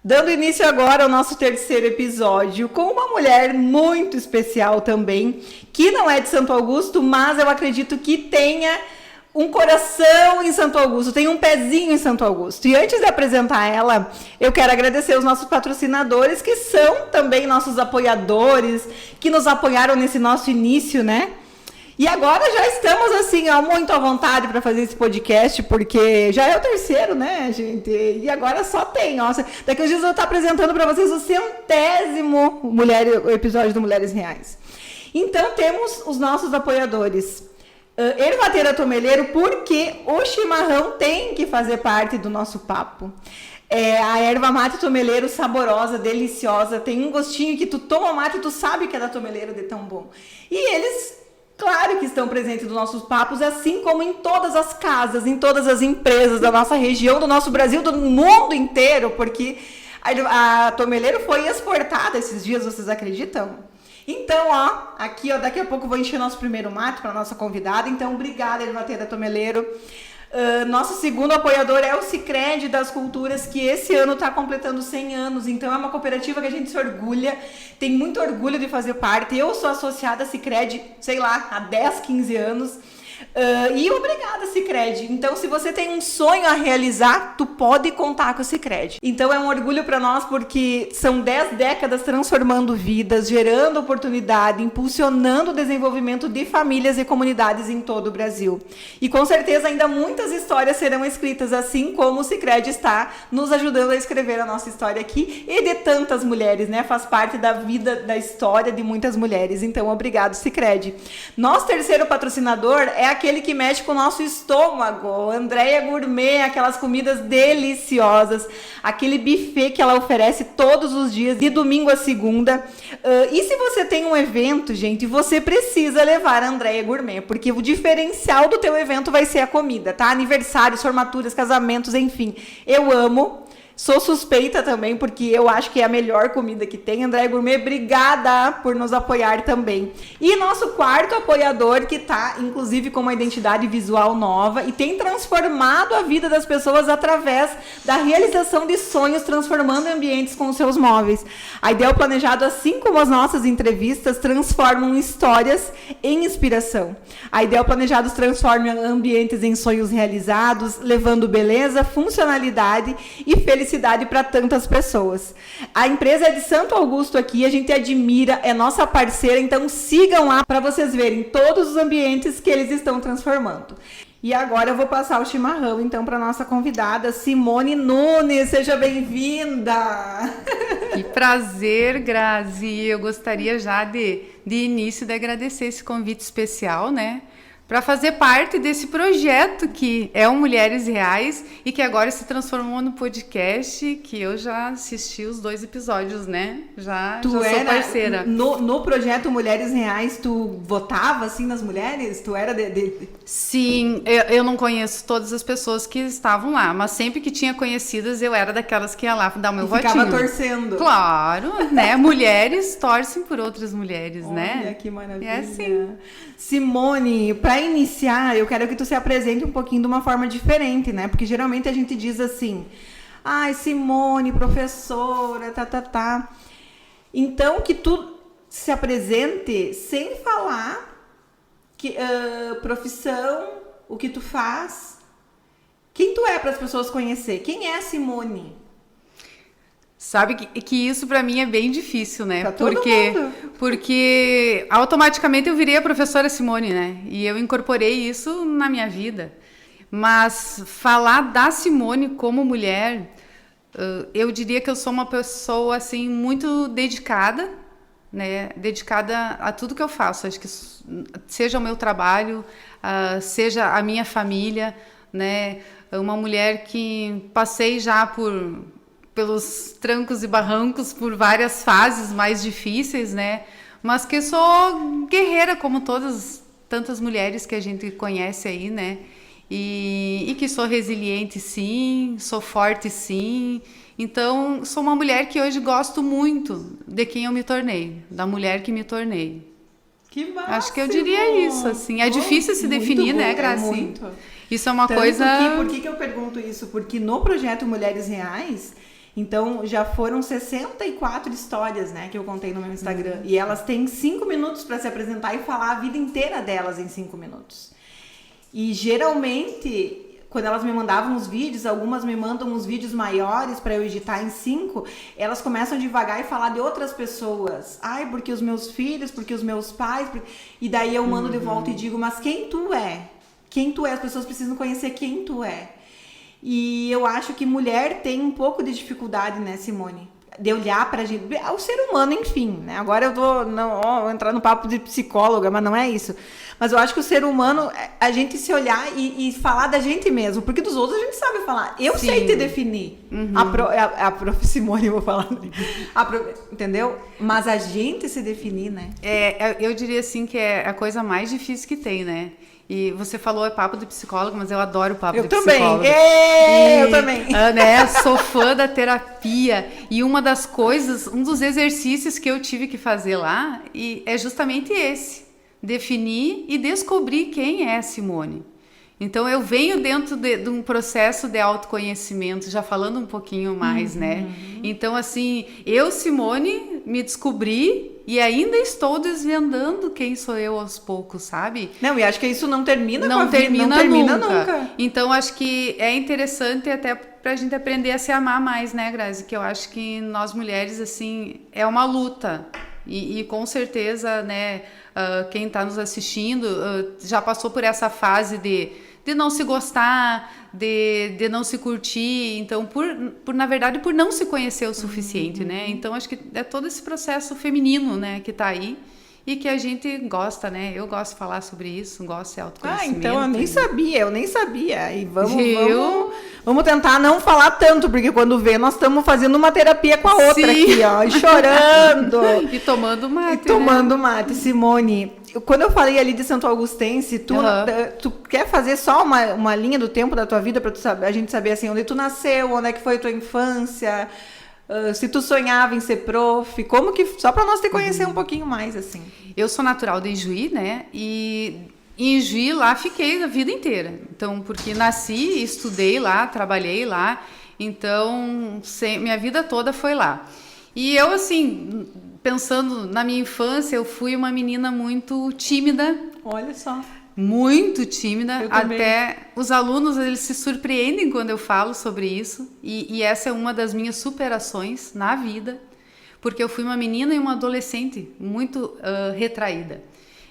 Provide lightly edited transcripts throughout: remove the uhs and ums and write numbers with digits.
Dando início agora ao nosso terceiro episódio com uma mulher muito especial também, que não é de Santo Augusto, mas eu acredito que tenha um coração em Santo Augusto, tem um pezinho em Santo Augusto. E antes de apresentar ela, eu quero agradecer os nossos patrocinadores, que são também nossos apoiadores, que nos apoiaram nesse nosso início, né? E agora já estamos, assim, ó, muito à vontade para fazer esse podcast, porque já é o terceiro, né, gente? E agora só tem, ó. Daqui a uns dias eu vou estar apresentando para vocês o 100º episódio do Mulheres Reais. Então, temos os nossos apoiadores. Ervateira Tomeleiro, porque o chimarrão tem que fazer parte do nosso papo. A erva mate Tomeleiro, saborosa, deliciosa, tem um gostinho que tu toma mate e tu sabe que é da Tomeleiro de tão bom. E eles, claro que estão presentes nos nossos papos, assim como em todas as casas, em todas as empresas da nossa região, do nosso Brasil, do mundo inteiro, porque a Tomeleiro foi exportada esses dias, vocês acreditam? Então, ó, aqui, ó, daqui a pouco eu vou encher nosso primeiro mate para nossa convidada. Então, obrigada, Ervateira Tomeleiro. Nosso segundo apoiador é o Sicredi das Culturas, que esse ano está completando 100 anos. Então, é uma cooperativa que a gente se orgulha, tem muito orgulho de fazer parte. Eu sou associada a Sicredi, sei lá, há 10, 15 anos. E obrigada, Sicredi. Então, se você tem um sonho a realizar, tu pode contar com o Sicredi. Então, é um orgulho para nós, porque são 10 décadas transformando vidas, gerando oportunidade, impulsionando o desenvolvimento de famílias e comunidades em todo o Brasil. E com certeza ainda muitas histórias serão escritas, assim como o Sicredi está nos ajudando a escrever a nossa história aqui e de tantas mulheres, né? Faz parte da vida, da história de muitas mulheres. Então, obrigado, Sicredi. Nosso terceiro patrocinador é aquele que mexe com o nosso estômago, Andréia Gourmet, aquelas comidas deliciosas, aquele buffet que ela oferece todos os dias, de domingo a segunda. E se você tem um evento, gente, você precisa levar a Andréia Gourmet, porque o diferencial do teu evento vai ser a comida, tá? Aniversários, formaturas, casamentos, enfim. Eu amo. Sou suspeita também, porque eu acho que é a melhor comida que tem. Andréia Gourmet, obrigada por nos apoiar também. E nosso quarto apoiador, que está, inclusive, com uma identidade visual nova e tem transformado a vida das pessoas através da realização de sonhos, transformando ambientes com os seus móveis. A Ideal Planejado, assim como as nossas entrevistas, transformam histórias em inspiração. A Ideal Planejados transforma ambientes em sonhos realizados, levando beleza, funcionalidade e felicidade para tantas pessoas. A empresa é de Santo Augusto aqui, a gente admira, é nossa parceira, então sigam lá para vocês verem todos os ambientes que eles estão transformando. E agora eu vou passar o chimarrão, então, para nossa convidada, Simone Nunes. Seja bem-vinda! Que prazer, Grazi! Eu gostaria já de início de agradecer esse convite especial, né? Para fazer parte desse projeto que é o Mulheres Reais e que agora se transformou no podcast, que eu já assisti os 2 episódios, né? Já sou parceira. No projeto Mulheres Reais, tu votava, assim, nas mulheres? Tu era Sim, eu não conheço todas as pessoas que estavam lá, mas sempre que tinha conhecidas, eu era daquelas que ia lá dar o meu votinho. Ficava torcendo. Claro, né? Mulheres torcem por outras mulheres, Olha, né? Olha, que maravilha. É assim. Simone, para iniciar, eu quero que tu se apresente um pouquinho de uma forma diferente, né? Porque geralmente a gente diz assim, ai, Simone, professora, Então, que tu se apresente sem falar que, profissão, o que tu faz, quem tu é para as pessoas conhecer. Quem é a Simone? Sabe que isso para mim é bem difícil, né? Pra todo mundo. Porque automaticamente eu virei a professora Simone, né? E eu incorporei isso na minha vida. Mas falar da Simone como mulher, eu diria que eu sou uma pessoa assim muito dedicada, né? Dedicada a tudo que eu faço. Acho que seja o meu trabalho, seja a minha família, né? Uma mulher que passei já pelos trancos e barrancos, por várias fases mais difíceis, né? Mas que sou guerreira, como tantas mulheres que a gente conhece aí, né? E que sou resiliente, sim, sou forte, sim. Então, sou uma mulher que hoje gosto muito de quem eu me tornei, da mulher que me tornei. Que máximo! Acho que eu diria isso, assim. É difícil se definir, né, Graci? Muito. Isso é uma Tanto coisa... Por que eu pergunto isso? Porque no projeto Mulheres Reais, Então, já foram 64 histórias, né, que eu contei no meu Instagram. E elas têm 5 minutos para se apresentar e falar a vida inteira delas em 5 minutos. E, geralmente, quando elas me mandavam os vídeos, algumas me mandam uns vídeos maiores para eu editar em 5, elas começam devagar e falar de outras pessoas. Ai, porque os meus filhos, porque os meus pais... E daí eu mando de volta e digo, mas quem tu é? Quem tu é? As pessoas precisam conhecer quem tu é. E eu acho que mulher tem um pouco de dificuldade, né, Simone? De olhar pra gente, o ser humano, enfim, né? Agora eu vou entrar no papo de psicóloga, mas não é isso. Mas eu acho que o ser humano, a gente se olhar e falar da gente mesmo, porque dos outros a gente sabe falar. Eu Sim. sei te definir. A prof. Simone, eu vou falar. Entendeu? Mas a gente se definir, né? Eu diria assim que é a coisa mais difícil que tem, né? E você falou, é papo de psicólogo, mas eu adoro papo de psicólogo. Eu também. Né, sou fã da terapia. E uma das coisas, um dos exercícios que eu tive que fazer lá é justamente esse. Definir e descobrir quem é Simone. Então, eu venho dentro de um processo de autoconhecimento, já falando um pouquinho mais, né? Então, assim, eu, Simone, me descobri e ainda estou desvendando quem sou eu aos poucos, sabe? Não, e acho que isso não termina Não com a vida, termina não termina nunca. Então, acho que é interessante até pra gente aprender a se amar mais, né, Grazi? Que eu acho que nós mulheres, assim, é uma luta. E com certeza, né, quem está nos assistindo já passou por essa fase de não se gostar, de não se curtir, então, na verdade, por não se conhecer o suficiente, né? Então, acho que é todo esse processo feminino, né, que tá aí e que a gente gosta, né? Eu gosto de falar sobre isso, gosto de autoconhecimento. Então, eu nem sabia. E vamos tentar não falar tanto, porque quando vê, nós estamos fazendo uma terapia com a outra. Sim. Aqui, ó, e chorando. E tomando mate, tomando mate. Simone, quando eu falei ali de Santo Augustense, tu quer fazer só uma linha do tempo da tua vida para a gente saber assim, onde tu nasceu, onde é que foi a tua infância, se tu sonhava em ser prof, como que, só para nós te conhecer um pouquinho mais, assim. Eu sou natural de Ijuí, né, e em Ijuí lá fiquei a vida inteira, então, porque nasci, estudei lá, trabalhei lá, então, minha vida toda foi lá. E eu, assim, pensando na minha infância, eu fui uma menina muito tímida. Olha só. Muito tímida, até os alunos eles se surpreendem quando eu falo sobre isso e essa é uma das minhas superações na vida, porque eu fui uma menina e uma adolescente muito retraída.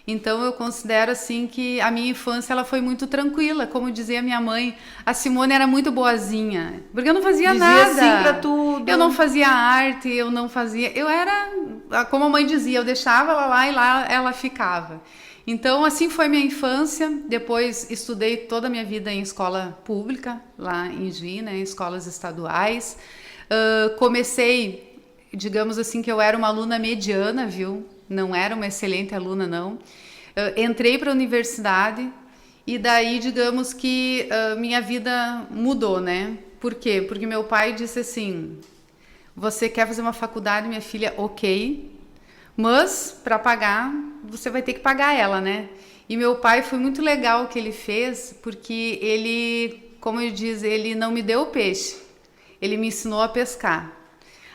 Então eu considero assim que a minha infância ela foi muito tranquila, como dizia minha mãe, a Simone era muito boazinha, porque eu não fazia nada. Dizia sim pra tudo. Eu não fazia arte, eu era, como a mãe dizia, eu deixava ela lá e lá ela ficava. Então, assim foi minha infância. Depois, estudei toda a minha vida em escola pública, lá em Ijuí, né, em escolas estaduais. Comecei, digamos assim, que eu era uma aluna mediana, viu? Não era uma excelente aluna, não. Entrei para a universidade e daí, digamos que minha vida mudou, né? Por quê? Porque meu pai disse assim, você quer fazer uma faculdade, minha filha? Ok. Mas, para pagar, você vai ter que pagar ela, né? E meu pai foi muito legal o que ele fez, porque ele, como ele diz, ele não me deu o peixe. Ele me ensinou a pescar.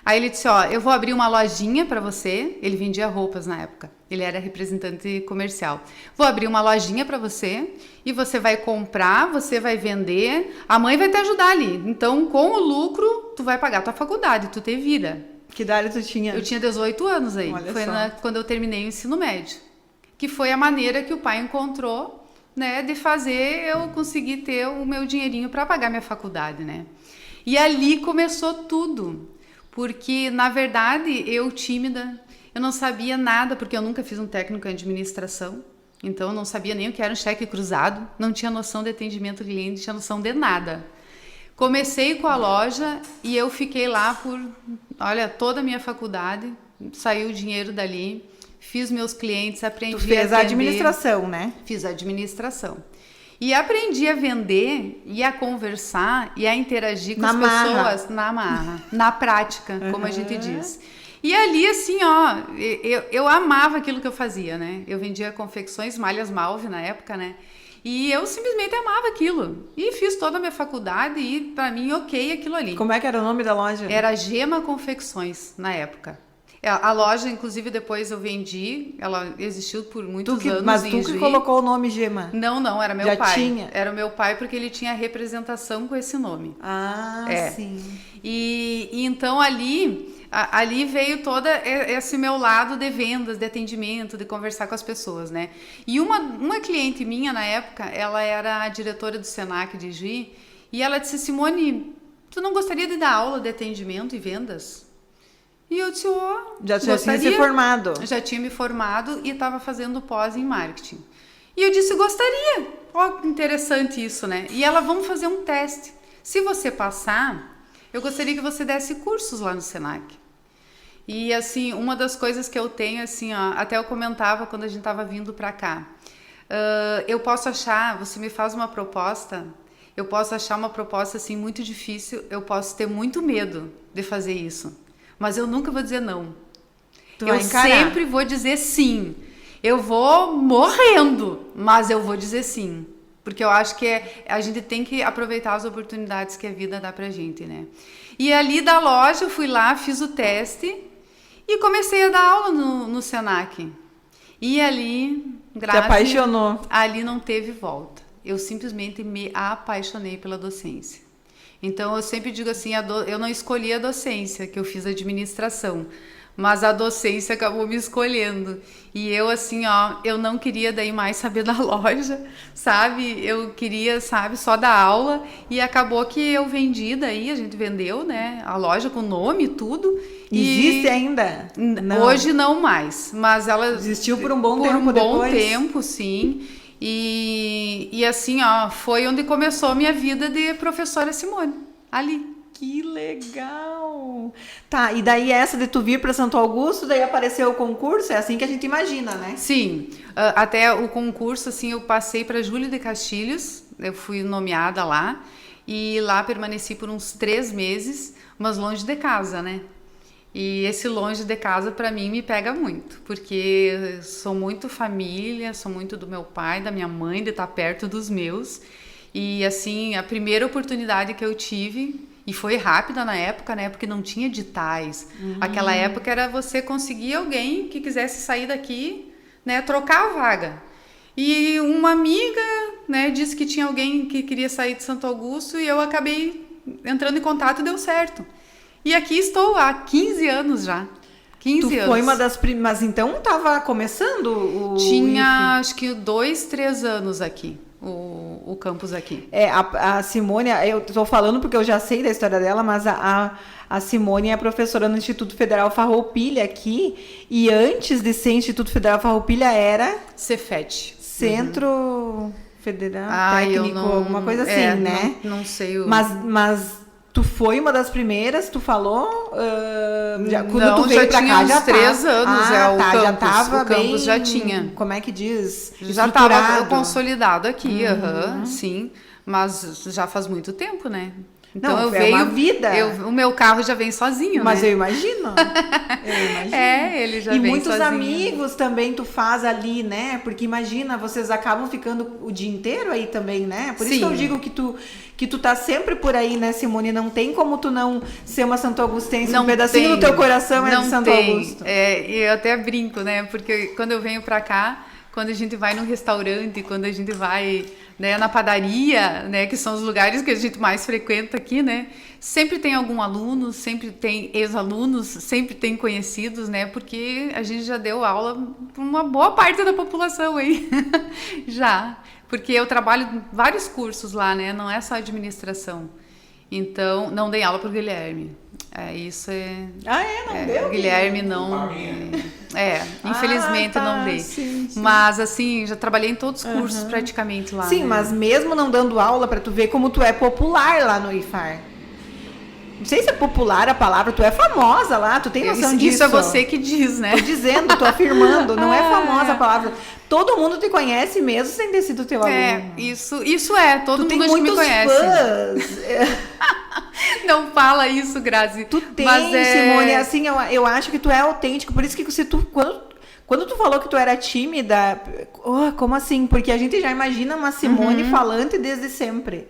Aí ele disse, ó, eu vou abrir uma lojinha para você. Ele vendia roupas na época. Ele era representante comercial. Vou abrir uma lojinha para você e você vai comprar, você vai vender. A mãe vai te ajudar ali. Então, com o lucro, tu vai pagar a tua faculdade, tu te vira. Que idade tu tinha? Eu tinha 18 anos aí. Olha foi quando eu terminei o ensino médio. Que foi a maneira que o pai encontrou, né, de fazer eu conseguir ter o meu dinheirinho para pagar minha faculdade, né? E ali começou tudo. Porque, na verdade, eu tímida, eu não sabia nada, porque eu nunca fiz um técnico em administração. Então, eu não sabia nem o que era um cheque cruzado, não tinha noção de atendimento ao cliente, não tinha noção de nada. Comecei com a loja e eu fiquei lá por, toda a minha faculdade, saiu o dinheiro dali, fiz meus clientes, aprendi a vender. Tu fez a administração, né? Fiz a administração. E aprendi a vender e a conversar e a interagir com as pessoas na marra, na prática, como a gente diz. E ali, assim, ó, eu amava aquilo que eu fazia, né? Eu vendia confecções, malhas Malve na época, né? E eu simplesmente amava aquilo. E fiz toda a minha faculdade e, para mim, ok aquilo ali. Como é que era o nome da loja? Era Gema Confecções, na época. A loja, inclusive, depois eu vendi. Ela existiu por muitos anos mas em tu que Juí. colocou o nome Gema? Não, era meu Já pai. tinha? Era o meu pai porque ele tinha representação com esse nome. Ah, sim. E então ali veio todo esse meu lado de vendas, de atendimento, de conversar com as pessoas, né? E uma cliente minha na época, ela era a diretora do Senac de Juí, e ela disse: Simone, tu não gostaria de dar aula de atendimento e vendas? E eu disse: já tinha se formado. Já tinha me formado e estava fazendo pós em marketing. E eu disse: gostaria. Que interessante isso, né? E ela: vamos fazer um teste. Se você passar, eu gostaria que você desse cursos lá no Senac. E, assim, uma das coisas que eu tenho, assim, até eu comentava quando a gente estava vindo para cá. Eu posso achar, você me faz uma proposta, eu posso achar uma proposta, assim, muito difícil, eu posso ter muito medo de fazer isso. Mas eu nunca vou dizer não. Eu sempre vou dizer sim. Eu vou morrendo, mas eu vou dizer sim. Porque eu acho que a gente tem que aproveitar as oportunidades que a vida dá pra gente, né? E ali da loja, eu fui lá, fiz o teste e comecei a dar aula no Senac. E ali, Te apaixonou. Ali não teve volta. Eu simplesmente me apaixonei pela docência. Então, eu sempre digo assim, eu não escolhi a docência, que eu fiz administração, mas a docência acabou me escolhendo. E eu, assim, eu não queria daí mais saber da loja, sabe? Eu queria, sabe, só dar aula, e acabou que eu vendi daí, a gente vendeu, né, a loja com nome e tudo. Existe ainda? Não. Hoje não mais, mas ela... Existiu por um bom tempo depois? Por um bom tempo, sim. E assim, foi onde começou a minha vida de professora Simone, ali. Que legal! Tá, e daí essa de tu vir para Santo Augusto, daí apareceu o concurso, é assim que a gente imagina, né? Sim, até o concurso, assim, eu passei para Júlio de Castilhos, eu fui nomeada lá, e lá permaneci por uns 3 meses, mas longe de casa, né? E esse longe de casa, para mim, me pega muito, porque sou muito família, sou muito do meu pai, da minha mãe, de estar perto dos meus. E, assim, a primeira oportunidade que eu tive, e foi rápida na época, né, porque não tinha editais. Aquela época era você conseguir alguém que quisesse sair daqui, né, trocar a vaga. E uma amiga, né, disse que tinha alguém que queria sair de Santo Augusto, e eu acabei entrando em contato e deu certo. E aqui estou há 15 anos já. 15 anos. Tu foi uma das mas então estava começando o Tinha, acho que 2, 3 anos aqui, o campus aqui. A Simone, eu estou falando porque eu já sei da história dela, mas a Simone é professora no Instituto Federal Farroupilha aqui, e antes de ser Instituto Federal Farroupilha era... Cefet. Centro Federal Técnico, alguma coisa assim, né? Não sei o... Mas tu foi uma das primeiras, tu falou? Quando não, tu veio já pra tinha cá, uns já 3 anos, o campus. Já tava o campus bem, já tinha. Como é que diz? Já estava consolidado aqui, sim. Mas já faz muito tempo, né? Então não, eu veio, uma vida. O meu carro já vem sozinho, mas né? eu imagino. Ele já vem sozinho. E muitos amigos também tu faz ali, né? Porque imagina, vocês acabam ficando o dia inteiro aí também, né? Por isso que eu digo que tu tá sempre por aí, né, Simone? Não tem como tu não ser uma Santo Augustense, um pedacinho do teu coração é de Santo Augusto. E eu até brinco, né? Porque quando eu venho pra cá, quando a gente vai num restaurante, quando a gente vai, né, na padaria, né, que são os lugares que a gente mais frequenta aqui, né, sempre tem algum aluno, sempre tem ex-alunos, sempre tem conhecidos, né, porque a gente já deu aula para uma boa parte da população aí, já, porque eu trabalho vários cursos lá, né, não é só administração, então não dei aula para o Guilherme. Isso é... Não deu? Guilherme não... infelizmente não dei. Sim. Mas, assim, já trabalhei em todos os cursos praticamente lá. Sim, né? Mas mesmo não dando aula, pra tu ver como tu é popular lá no IFAR. Não sei se é popular a palavra, tu é famosa lá, tu tem noção disso. Isso é você que diz, né? Tô dizendo, tô afirmando, não é famosa a palavra. Todo mundo te conhece mesmo sem ter sido teu aluno. Isso é, todo mundo acho que me conhece. Fãs. Não fala isso, Grazi. Tu tem, Simone, assim, eu acho que tu é autêntico, por isso que se tu, Quando tu falou que tu era tímida, como assim? Porque a gente já imagina uma Simone falante desde sempre.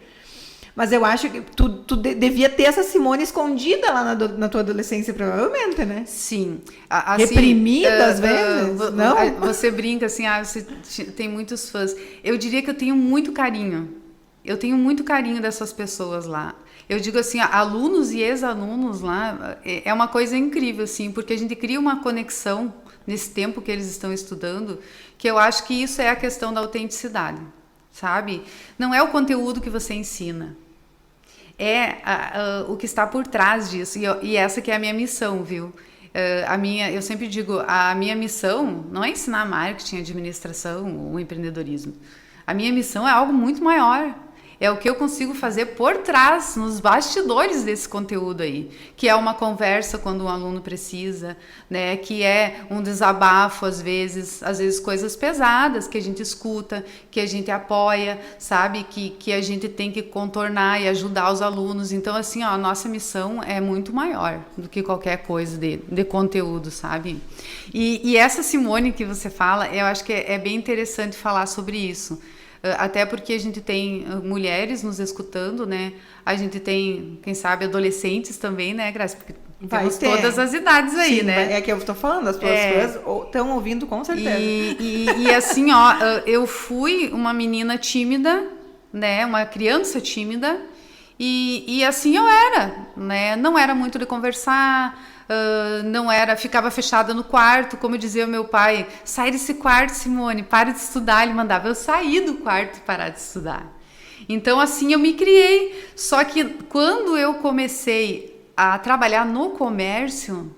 Mas eu acho que tu devia ter essa Simone escondida lá na tua adolescência, provavelmente, né? Sim. Assim, reprimida às vezes? Não? Você brinca assim, você tem muitos fãs. Eu diria que eu tenho muito carinho. Eu tenho muito carinho dessas pessoas lá. Eu digo assim, alunos e ex-alunos lá, é uma coisa incrível, assim, porque a gente cria uma conexão nesse tempo que eles estão estudando, que eu acho que isso é a questão da autenticidade, sabe? Não é o conteúdo que você ensina, é o que está por trás disso, e essa que é a minha missão, viu? Eu sempre digo, a minha missão não é ensinar marketing, administração ou empreendedorismo. A minha missão é algo muito maior. É o que eu consigo fazer por trás, nos bastidores desse conteúdo aí, que é uma conversa quando um aluno precisa, né? Que é um desabafo às vezes coisas pesadas que a gente escuta, que a gente apoia, sabe? Que a gente tem que contornar e ajudar os alunos. Então, assim, a nossa missão é muito maior do que qualquer coisa de conteúdo, sabe? E essa Simone que você fala, eu acho que é bem interessante falar sobre isso. Até porque a gente tem mulheres nos escutando, né? A gente tem, quem sabe, adolescentes também, né, Graça? Porque temos todas as idades aí, né? É que eu tô falando, as pessoas estão ouvindo com certeza. E assim, eu fui uma menina tímida, né? Uma criança tímida. E assim eu era, né? Não era muito de conversar. Ficava fechada no quarto, como dizia o meu pai, sai desse quarto, Simone, para de estudar. Ele mandava eu sair do quarto e parar de estudar. Então assim eu me criei, só que quando eu comecei a trabalhar no comércio,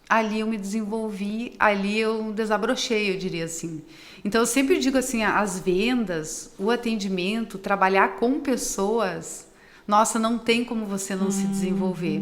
ali eu me desenvolvi, ali eu desabrochei, eu diria assim. Então eu sempre digo assim, as vendas, o atendimento, trabalhar com pessoas, nossa, não tem como você não se desenvolver.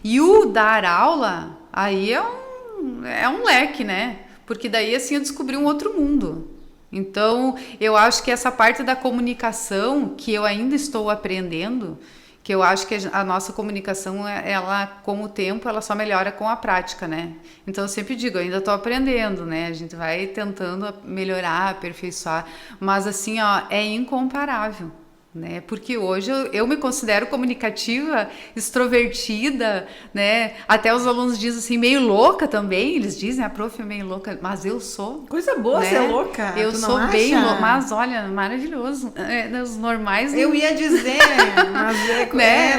E o dar aula, aí é um leque, né? Porque daí, assim, eu descobri um outro mundo. Então, eu acho que essa parte da comunicação, que eu ainda estou aprendendo, que eu acho que a nossa comunicação, ela, com o tempo, ela só melhora com a prática, né? Então, eu sempre digo, eu ainda estou aprendendo, né? A gente vai tentando melhorar, aperfeiçoar, mas, assim, é incomparável. Né? Porque hoje eu me considero comunicativa, extrovertida, né? Até os alunos dizem assim, meio louca também, eles dizem, a prof é meio louca, mas eu sou. Coisa boa, né? Ser louca. Eu sou bem louca, mas olha, maravilhoso. Os normais. Eu ia dizer, mas né?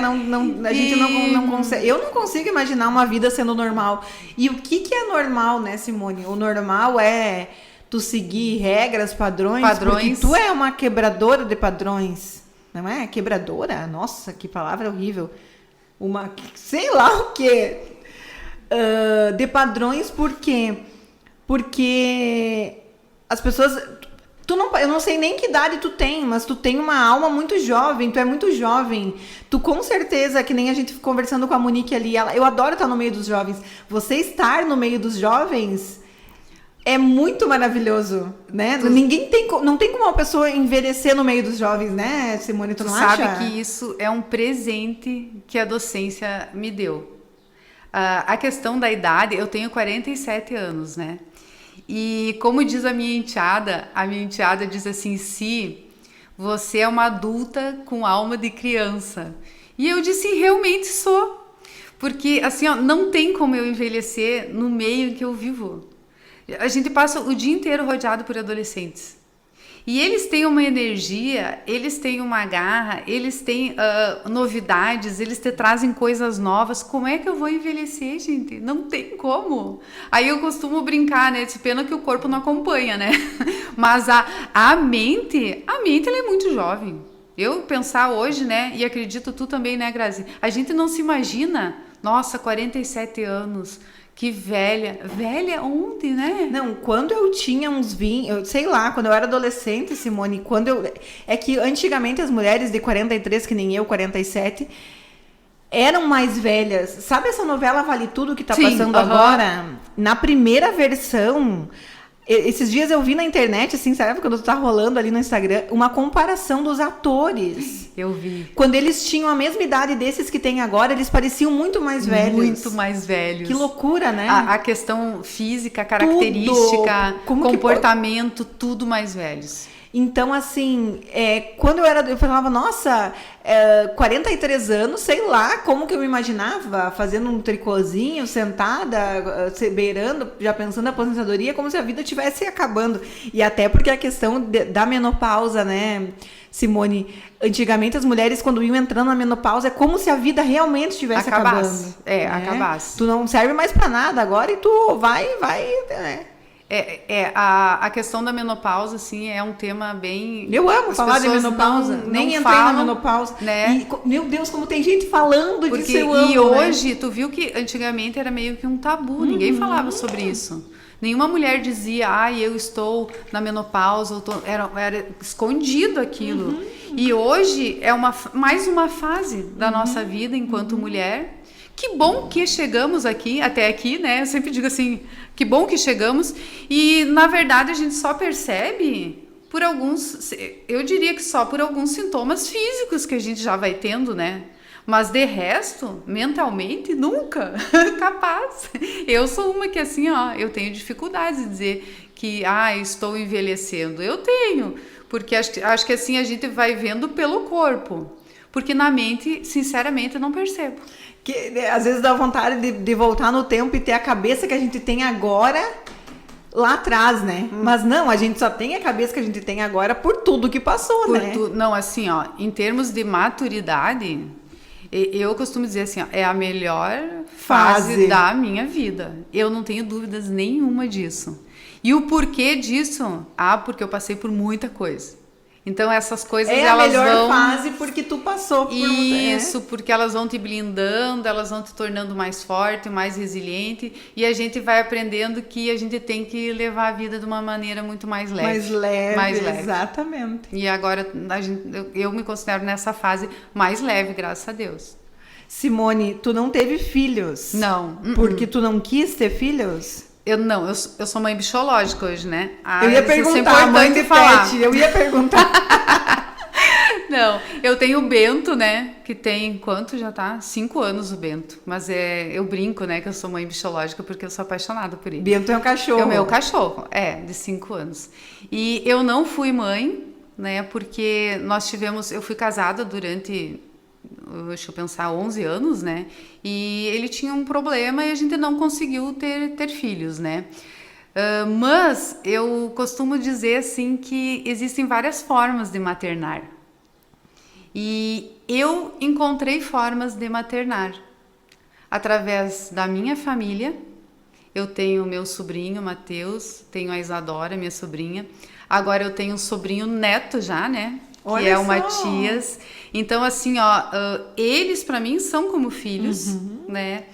A gente não consegue. Eu não consigo imaginar uma vida sendo normal. E o que é normal, né, Simone? O normal é tu seguir regras, padrões. Porque tu é uma quebradora de padrões. Não é? Quebradora? Nossa, que palavra horrível. Sei lá o quê. De padrões, por quê? Porque as pessoas... eu não sei nem que idade tu tem, mas tu tem uma alma muito jovem, tu é muito jovem. Tu com certeza, que nem a gente conversando com a Monique ali, eu adoro estar no meio dos jovens. Você estar no meio dos jovens... é muito maravilhoso, né? Não tem como uma pessoa envelhecer no meio dos jovens, né, Simone? Tu não acha? Sabe que isso é um presente que a docência me deu. A questão da idade, eu tenho 47 anos, né? E como diz a minha enteada diz assim, se você é uma adulta com alma de criança. E eu disse, realmente sou. Porque, assim, não tem como eu envelhecer no meio em que eu vivo. A gente passa o dia inteiro rodeado por adolescentes. E eles têm uma energia, eles têm uma garra, eles têm novidades, eles te trazem coisas novas. Como é que eu vou envelhecer, gente? Não tem como. Aí eu costumo brincar, né? De pena que o corpo não acompanha, né? Mas a mente ela é muito jovem. Eu pensar hoje, né? E acredito tu também, né, Grazi? A gente não se imagina, nossa, 47 anos... Que velha. Velha onde, né? Não, quando eu tinha uns 20... sei lá, quando eu era adolescente, Simone, é que antigamente as mulheres de 43, que nem eu, 47, eram mais velhas. Sabe essa novela Vale Tudo que tá passando agora? Na primeira versão, Esses dias eu vi na internet, assim, sabe, quando tá rolando ali no Instagram, uma comparação dos atores. Eu vi. Quando eles tinham a mesma idade desses que tem agora, eles pareciam muito mais velhos. Muito mais velhos. Que loucura, né? A questão física, característica, comportamento, tudo mais velhos. Então, assim, quando eu falava, nossa, 43 anos, sei lá, como que eu me imaginava fazendo um tricôzinho, sentada, se beirando, já pensando na aposentadoria, como se a vida estivesse acabando. E até porque a questão da menopausa, né, Simone? Antigamente as mulheres, quando iam entrando na menopausa, é como se a vida realmente estivesse acabando. Acabasse. Tu não serve mais pra nada agora e tu vai... A questão da menopausa, assim, é um tema bem... Eu amo falar de menopausa. Nem entrei na menopausa. Né? E, meu Deus, como tem gente falando disso, eu amo. E hoje, tu viu que antigamente era meio que um tabu, ninguém falava sobre isso. Nenhuma mulher dizia, eu estou na menopausa, era escondido aquilo. E hoje é mais uma fase da nossa vida enquanto mulher. Que bom que chegamos até aqui, né? Eu sempre digo assim, que bom que chegamos. E, na verdade, a gente só percebe por alguns... Eu diria que só por alguns sintomas físicos que a gente já vai tendo, né? Mas, de resto, mentalmente, nunca. Capaz. Eu sou uma que, assim, eu tenho dificuldade de dizer que, estou envelhecendo. Eu tenho. Porque acho que, assim, a gente vai vendo pelo corpo. Porque, na mente, sinceramente, eu não percebo. Que às vezes dá vontade de voltar no tempo e ter a cabeça que a gente tem agora lá atrás, né? Mas não, a gente só tem a cabeça que a gente tem agora por tudo que passou, né? Não, assim, em termos de maturidade, eu costumo dizer assim, é a melhor fase da minha vida. Eu não tenho dúvidas nenhuma disso. E o porquê disso? Porque eu passei por muita coisa. Então, essas coisas, elas vão... É a melhor fase porque tu passou por... Isso, porque elas vão te blindando, elas vão te tornando mais forte, mais resiliente, e a gente vai aprendendo que a gente tem que levar a vida de uma maneira muito mais leve. Mais leve, exatamente. E agora, eu me considero nessa fase mais leve, graças a Deus. Simone, tu não teve filhos? Não. Porque tu não quis ter filhos? Eu sou mãe biológica hoje, né? Eu ia perguntar, mãe de pet, eu ia perguntar. Não, eu tenho o Bento, né? Que tem, quanto já tá? 5 anos o Bento. Mas eu brinco, né? Que eu sou mãe biológica porque eu sou apaixonada por ele. Bento é um cachorro. É o meu cachorro, de 5 anos. E eu não fui mãe, né? Porque eu fui casada durante... deixa eu pensar, 11 anos, né? E ele tinha um problema e a gente não conseguiu ter filhos, né? Mas eu costumo dizer, assim, que existem várias formas de maternar. E eu encontrei formas de maternar através da minha família. Eu tenho meu sobrinho, Matheus, tenho a Isadora, minha sobrinha. Agora eu tenho um sobrinho neto já, né? Olha que é só. o Matias. Então, assim, eles para mim são como filhos, né?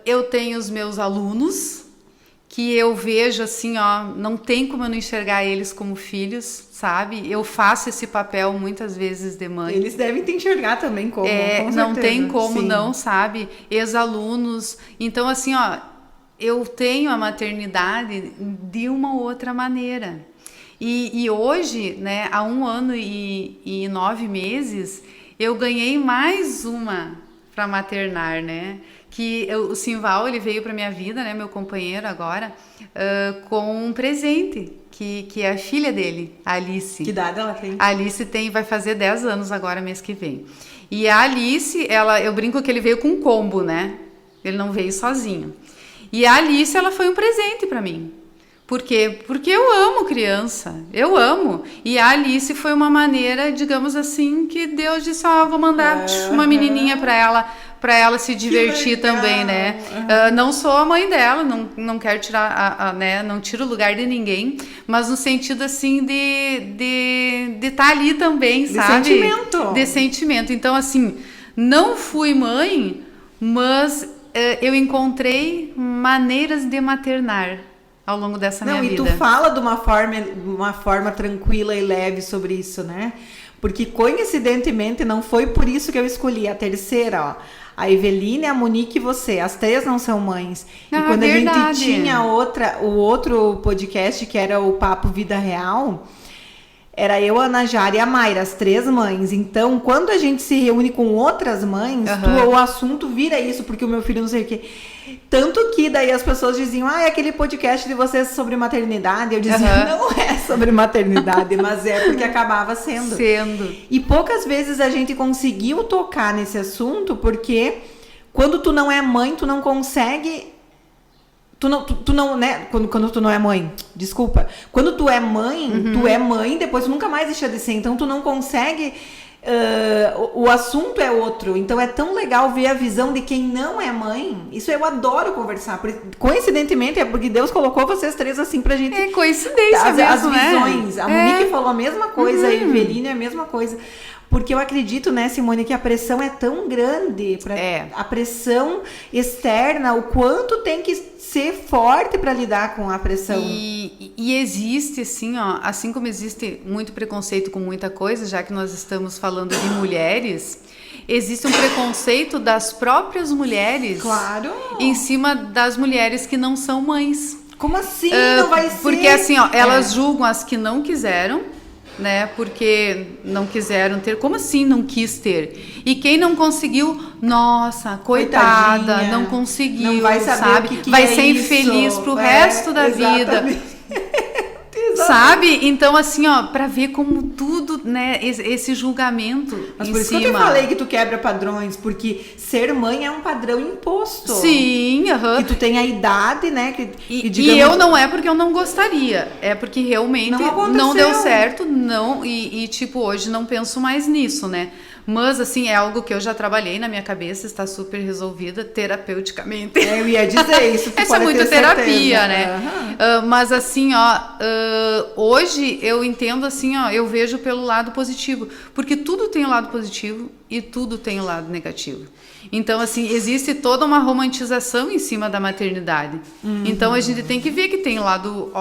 Eu tenho os meus alunos, que eu vejo assim, não tem como eu não enxergar eles como filhos, sabe? Eu faço esse papel muitas vezes de mãe. Eles devem te enxergar também como, com não certeza. tem como Sim. não, sabe? Ex-alunos. Então, assim, eu tenho a maternidade de uma outra maneira. E hoje, né, há 1 ano e 9 meses, eu ganhei mais uma para maternar, né? Que o Simval, ele veio para minha vida, né, meu companheiro agora, com um presente, que é a filha dele, a Alice. Que idade ela tem? A Alice vai fazer 10 anos agora, mês que vem. E a Alice, eu brinco que ele veio com um combo, né? Ele não veio sozinho. E a Alice, ela foi um presente para mim. Por quê? Porque eu amo criança, eu amo. E a Alice foi uma maneira, digamos assim, que Deus disse, vou mandar uma menininha para ela se divertir também, né? Não sou a mãe dela, não quero tirar, né? Não tiro o lugar de ninguém, mas no sentido assim de estar ali também, sabe? Sentimento. De sentimento. Então, assim, não fui mãe, mas eu encontrei maneiras de maternar ao longo dessa minha vida. E tu fala de uma forma tranquila e leve sobre isso, né? Porque coincidentemente não foi por isso que eu escolhi a terceira, A Eveline, a Monique e você. As 3 não são mães. E quando verdade. a gente tinha o outro podcast, que era o Papo Vida Real, era eu, a Ana Jara e a Mayra, as 3 mães. Então, quando a gente se reúne com outras mães, o assunto vira isso, porque o meu filho não sei o quê. Tanto que daí as pessoas diziam, aquele podcast de vocês sobre maternidade. Eu dizia, não é sobre maternidade, mas é porque acabava sendo. E poucas vezes a gente conseguiu tocar nesse assunto, porque quando tu não é mãe, tu não consegue... Tu não, né? Quando tu não é mãe, desculpa. Quando tu é mãe, tu é mãe, depois tu nunca mais deixa de ser. Então tu não consegue. O assunto é outro. Então é tão legal ver a visão de quem não é mãe. Isso eu adoro conversar. Coincidentemente, é porque Deus colocou vocês 3 assim pra gente. É coincidência mesmo, as visões. Né? A Monique falou a mesma coisa, a Eveline a mesma coisa. Porque eu acredito, né, Simone, que a pressão é tão grande, a pressão externa, o quanto tem que ser forte para lidar com a pressão. E existe, assim como existe muito preconceito com muita coisa, já que nós estamos falando de mulheres, existe um preconceito das próprias mulheres em cima das mulheres que não são mães. Como assim? Não vai ser? Porque assim, elas julgam as que não quiseram, né? Porque não quiseram ter. Como assim não quis ter? E quem não conseguiu, nossa, coitada, não conseguiu, não vai saber sabe? O que vai é ser infeliz pro resto da vida. Sabe? Então, assim, pra ver como tudo, né, esse julgamento. Mas por isso que eu te falei que tu quebra padrões, porque ser mãe é um padrão imposto. Sim, Que tu tem a idade, né? E eu não é porque eu não gostaria, é porque realmente não deu certo, tipo, hoje não penso mais nisso, né? Mas, assim, é algo que eu já trabalhei na minha cabeça, está super resolvida terapeuticamente. Eu ia dizer isso. Essa é muito terapia, né? Mas, assim, hoje eu entendo, assim, eu vejo pelo lado positivo. Porque tudo tem o lado positivo e tudo tem o lado negativo. Então, assim, existe toda uma romantização em cima da maternidade. Então, a gente tem que ver que tem o lado...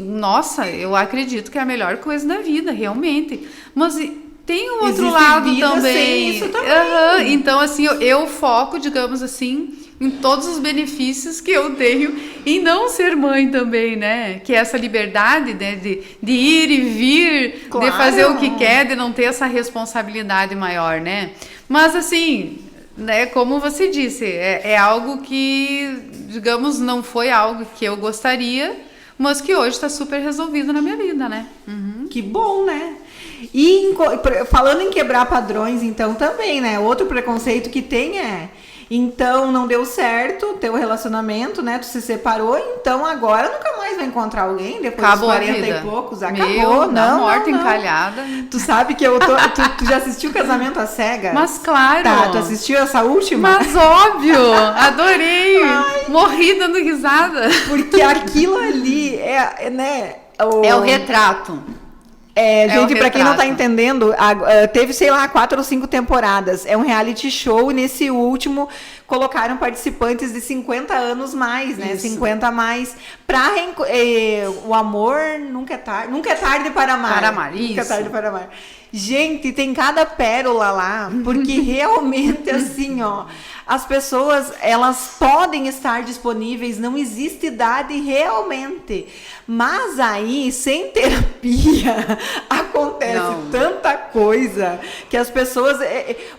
Nossa, eu acredito que é a melhor coisa da vida, realmente. Mas... tem um outro lado também. Isso também. Então, assim, eu foco, digamos assim, em todos os benefícios que eu tenho em não ser mãe também, né? Que é essa liberdade, né? De ir e vir, de fazer o que quer, de não ter essa responsabilidade maior, né? Mas, assim, né? Como você disse, é algo que, digamos, não foi algo que eu gostaria, mas que hoje está super resolvido na minha vida, né? Que bom, né? E falando em quebrar padrões, então, também, né? Outro preconceito que tem então, não deu certo teu relacionamento, né? Tu se separou, então agora nunca mais vai encontrar alguém depois dos 40 e poucos. Acabou, não. Morta, encalhada. Tu sabe que tu já assistiu Casamento às Cegas? Mas claro. Tá, tu assistiu essa última? Mas óbvio, adorei. Morri dando risada. Porque aquilo ali né? É o retrato. Gente, pra quem não tá entendendo, teve, sei lá, 4 ou 5 temporadas. É um reality show e nesse último colocaram participantes de 50 anos mais, né? Isso. 50 a mais. O amor nunca é tarde. Nunca é tarde para amar. Nunca é tarde para amar. Gente, tem cada pérola lá, porque realmente, assim, as pessoas, elas podem estar disponíveis, não existe idade realmente. Mas aí, sem terapia, acontece tanta coisa que as pessoas...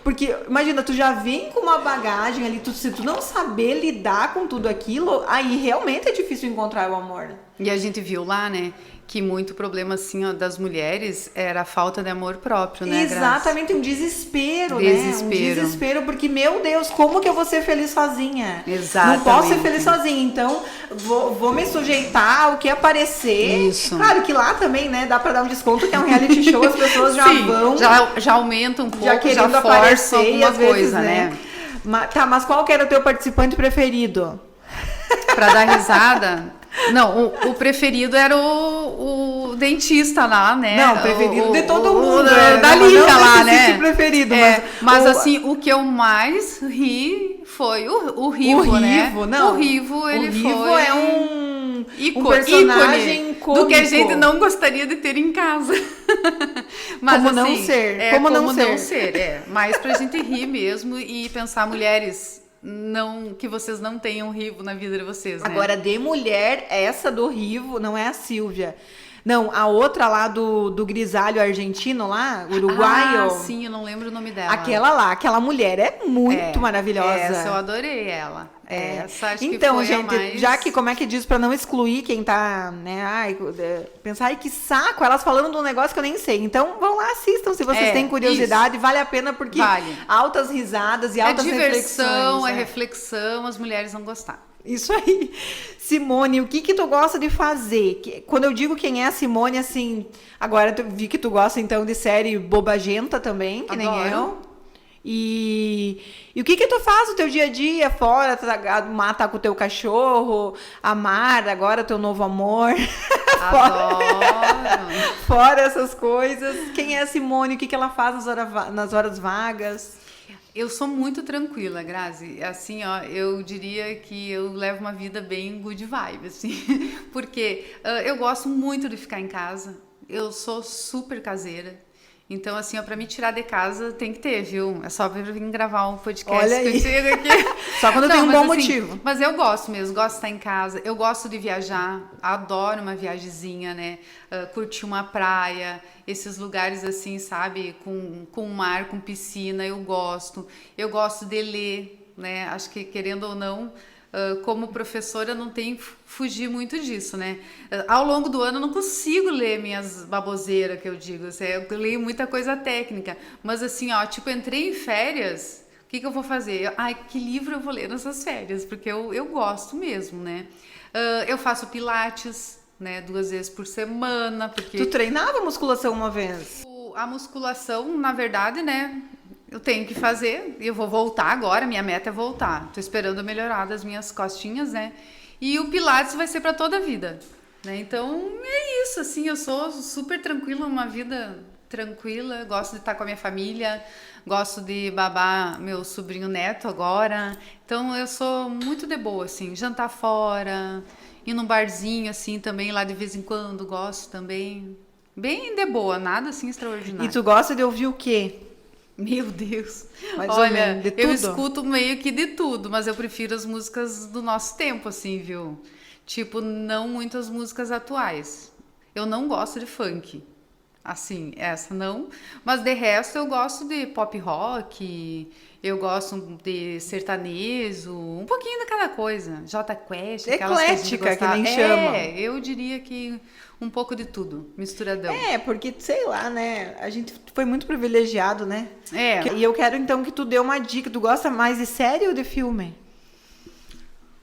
Porque, imagina, tu já vem com uma bagagem ali, se tu não saber lidar com tudo aquilo, aí realmente é difícil encontrar o amor. E a gente viu lá, né? Que muito problema, assim, das mulheres era a falta de amor próprio, né, Exatamente, um desespero, né? Um desespero, porque, meu Deus, como que eu vou ser feliz sozinha? Exatamente. Não posso ser feliz sozinha, então vou me sujeitar ao que aparecer. Isso. Claro que lá também, né, dá pra dar um desconto, que é um reality show, as pessoas já vão... Já aumentam um pouco, já querendo aparecer alguma às vezes, coisa, né? Mas qual que era o teu participante preferido? Pra dar risada... Não, o preferido era o dentista lá, né? Não, o preferido de todo mundo. Da Lígia lá, né? Preferido, mas assim, o que eu mais ri foi o Rivo, né? Não. O Rivo, ele foi... O Rivo é um personagem cômico. Do que a gente não gostaria de ter em casa. Mas, Como não assim, ser? Como não ser? Mais pra gente rir mesmo e pensar, mulheres, não que vocês não tenham rivo na vida de vocês, né? Agora, de mulher, essa do Rivo não é a Silvia. Não, a outra lá do grisalho argentino lá, uruguaio. Ah, sim, eu não lembro o nome dela. Aquela lá, aquela mulher é muito maravilhosa. Essa eu adorei ela. Essa acho que então, foi gente, a mais... já que como é que diz pra não excluir quem tá, né? Pensar, ai, que saco, elas falando de um negócio que eu nem sei. Então, vão lá, assistam se vocês têm curiosidade. Isso. Vale a pena porque altas risadas e altas reflexões. É reflexão, as mulheres vão gostar. Isso aí. Simone, o que tu gosta de fazer? Quando eu digo quem é a Simone, assim... Agora eu vi que tu gosta, então, de série bobagenta também, que nem eu. E o que tu faz no teu dia a dia fora? Tá com o teu cachorro, amar agora teu novo amor. Adoro. Fora essas coisas. Quem é a Simone? O que ela faz nas horas vagas? Eu sou muito tranquila, Grazi. Assim, ó, eu diria que eu levo uma vida bem good vibe, assim. Porque eu gosto muito de ficar em casa. Eu sou super caseira. Então, assim, ó, pra me tirar de casa tem que ter, viu? É só vir gravar um podcast contigo aqui. Só quando tem um bom motivo. Mas eu gosto mesmo, gosto de estar em casa. Eu gosto de viajar, adoro uma viagemzinha, né? Curtir uma praia, esses lugares assim, sabe? Com mar, com piscina, eu gosto. Eu gosto de ler, né? Acho que, querendo ou não... como professora, não tenho que fugir muito disso, né? Ao longo do ano, eu não consigo ler minhas baboseiras, que eu digo. Eu leio muita coisa técnica. Mas assim, ó, tipo, entrei em férias, o que eu vou fazer? Ai, que livro eu vou ler nessas férias? Porque eu gosto mesmo, né? Eu faço pilates, né? 2 vezes por semana. Porque Tu treinava musculação uma vez? A musculação, na verdade, né? Eu tenho que fazer, e eu vou voltar agora, minha meta é voltar. Tô esperando melhorar das minhas costinhas, né? E o Pilates vai ser para toda a vida, né? Então, é isso, assim, eu sou super tranquila, uma vida tranquila, gosto de estar com a minha família, gosto de babar meu sobrinho neto agora. Então, eu sou muito de boa, assim, jantar fora, ir num barzinho, assim, também, lá de vez em quando, gosto também. Bem de boa, nada, assim, extraordinário. E tu gosta de ouvir o quê? Meu Deus, olha, eu escuto meio que de tudo, mas eu prefiro as músicas do nosso tempo, assim, viu? Tipo, não muitas músicas atuais. Eu não gosto de funk, assim, essa não. Mas de resto eu gosto de pop rock, eu gosto de sertanejo, um pouquinho de cada coisa. Jota Quest, aquelas eclética, que nem chama. Eu diria que um pouco de tudo, misturadão. Porque, sei lá, né? A gente foi muito privilegiado, né? E eu quero, então, que tu dê uma dica. Tu gosta mais de série ou de filme?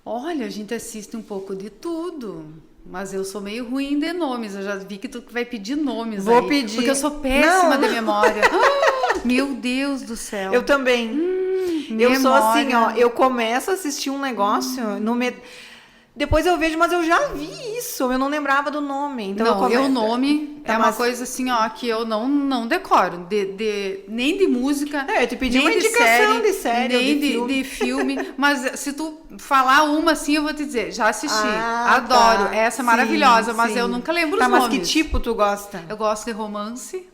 Olha, a gente assiste um pouco de tudo. Mas eu sou meio ruim de nomes. Eu já vi que tu vai pedir nomes. Vou pedir. Porque eu sou péssima de memória. Meu Deus do céu. Eu também. Eu sou assim, ó. Eu começo a assistir um negócio depois eu vejo, mas eu já vi isso, eu não lembrava do nome. Então o nome é uma coisa assim, ó, que eu não decoro, nem de música, eu te pedi uma indicação de série, nem de filme, mas se tu falar uma assim, eu vou te dizer, já assisti, adoro, essa é maravilhosa, mas eu nunca lembro os nomes. Mas que tipo tu gosta? Eu gosto de romance.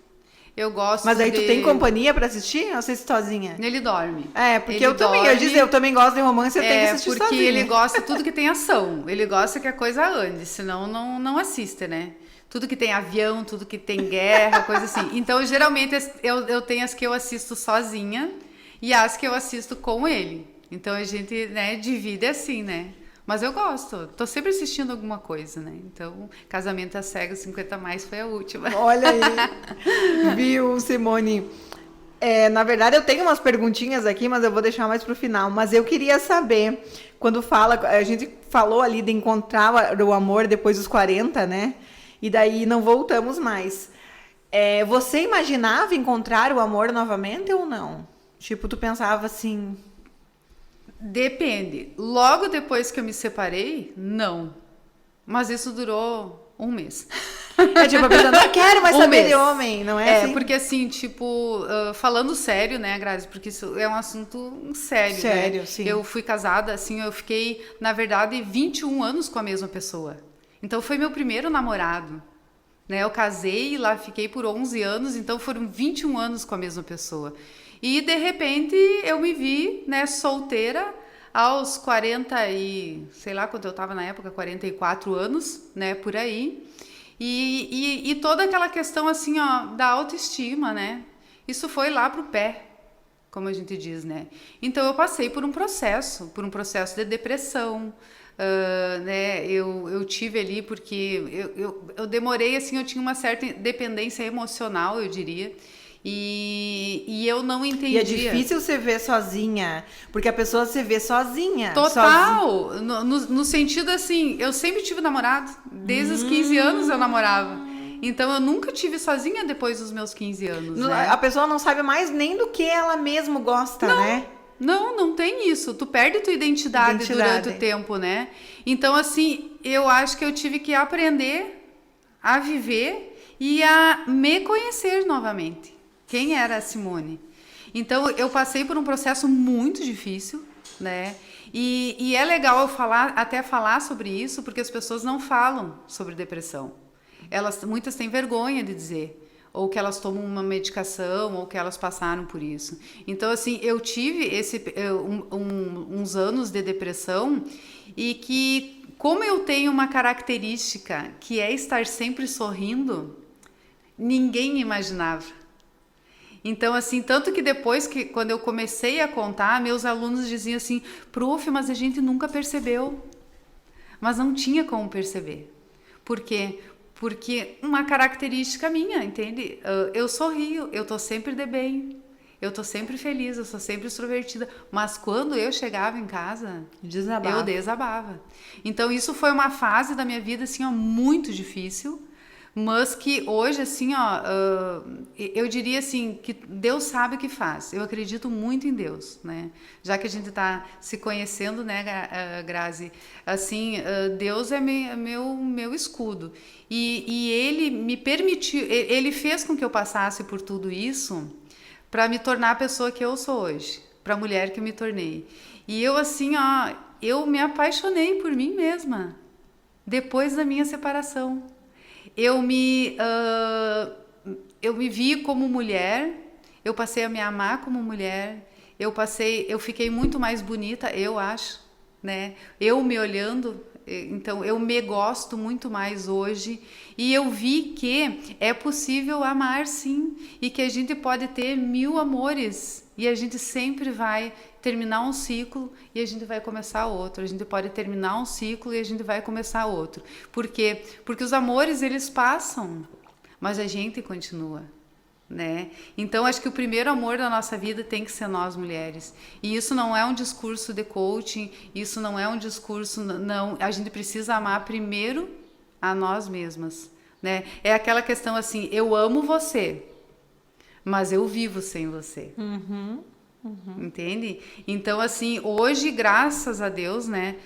Eu gosto. Mas aí tu tem companhia pra assistir ou assiste sozinha? Ele dorme. Porque eu também gosto de romance, eu tenho que assistir porque sozinha. Ele gosta de tudo que tem ação. Ele gosta que a coisa ande, senão não assiste, né? Tudo que tem avião, tudo que tem guerra, coisa assim. Então, geralmente, eu tenho as que eu assisto sozinha e as que eu assisto com ele. Então, a gente, né, divide assim, né? Mas eu gosto, tô sempre assistindo alguma coisa, né? Então, Casamento às Cegas, 50 mais foi a última. Olha aí, viu, Simone? Na verdade, eu tenho umas perguntinhas aqui, mas eu vou deixar mais pro final. Mas eu queria saber, quando a gente falou ali de encontrar o amor depois dos 40, né? E daí não voltamos mais. Você imaginava encontrar o amor novamente ou não? Tipo, tu pensava assim... Depende. Logo depois que eu me separei, não. Mas isso durou 1 mês. Tipo, a pessoa não quero mais saber de homem, não é assim? Porque assim, tipo, falando sério, né, Grazi? Porque isso é um assunto sério, sério, né? Sim. Eu fui casada, assim, eu fiquei, na verdade, 21 anos com a mesma pessoa. Então, foi meu primeiro namorado. né? Eu casei e lá fiquei por 11 anos, então foram 21 anos com a mesma pessoa. E, de repente, eu me vi, né, solteira aos 40 e... sei lá quanto eu estava na época, 44 anos, né, por aí. E toda aquela questão, assim, ó, da autoestima, né? Isso foi lá pro pé, como a gente diz, né? Então, eu passei por um processo de depressão, né? Eu tive ali porque eu demorei, assim, eu tinha uma certa dependência emocional, eu diria, e eu não entendia. E é difícil você ver sozinha, porque a pessoa se vê sozinha. Total, no sentido assim, eu sempre tive namorado, desde os 15 anos eu namorava. Então eu nunca tive sozinha depois dos meus 15 anos, né? A pessoa não sabe mais nem do que ela mesma gosta, né? Não tem isso. Tu perde tua identidade durante o tempo, né? Então, assim, eu acho que eu tive que aprender a viver e a me conhecer novamente. Quem era a Simone? Então, eu passei por um processo muito difícil, né? E é legal eu falar sobre isso, porque as pessoas não falam sobre depressão. Muitas têm vergonha de dizer, ou que elas tomam uma medicação, ou que elas passaram por isso. Então, assim, eu tive uns anos de depressão e que, como eu tenho uma característica que é estar sempre sorrindo, ninguém imaginava. Então, assim, tanto que depois quando eu comecei a contar, meus alunos diziam assim, prof, mas a gente nunca percebeu. Mas não tinha como perceber. Por quê? Porque uma característica minha, entende? Eu sorrio, eu tô sempre de bem, eu tô sempre feliz, eu sou sempre extrovertida. Mas quando eu chegava em casa, eu desabava. Então, isso foi uma fase da minha vida, assim, ó, muito difícil. Mas que hoje, assim, ó, eu diria assim, que Deus sabe o que faz. Eu acredito muito em Deus, né? Já que a gente está se conhecendo, né, Grazi? Assim, Deus é meu escudo. E Ele me permitiu, Ele fez com que eu passasse por tudo isso para me tornar a pessoa que eu sou hoje, para a mulher que eu me tornei. E eu, assim, ó, eu me apaixonei por mim mesma depois da minha separação. Eu me vi como mulher, eu passei a me amar como mulher, eu fiquei muito mais bonita, eu acho, né? Eu me olhando, então eu me gosto muito mais hoje e eu vi que é possível amar sim e que a gente pode ter 1000 amores e a gente sempre vai terminar um ciclo e a gente vai começar outro. A gente pode terminar um ciclo e a gente vai começar outro. Por quê? Porque os amores, eles passam, mas a gente continua, né? Então, acho que o primeiro amor da nossa vida tem que ser nós, mulheres. E isso não é um discurso de coaching, isso não é um discurso... Não, a gente precisa amar primeiro a nós mesmas, né? É aquela questão assim, eu amo você, mas eu vivo sem você. Entende? Então, assim, hoje, graças a Deus, né,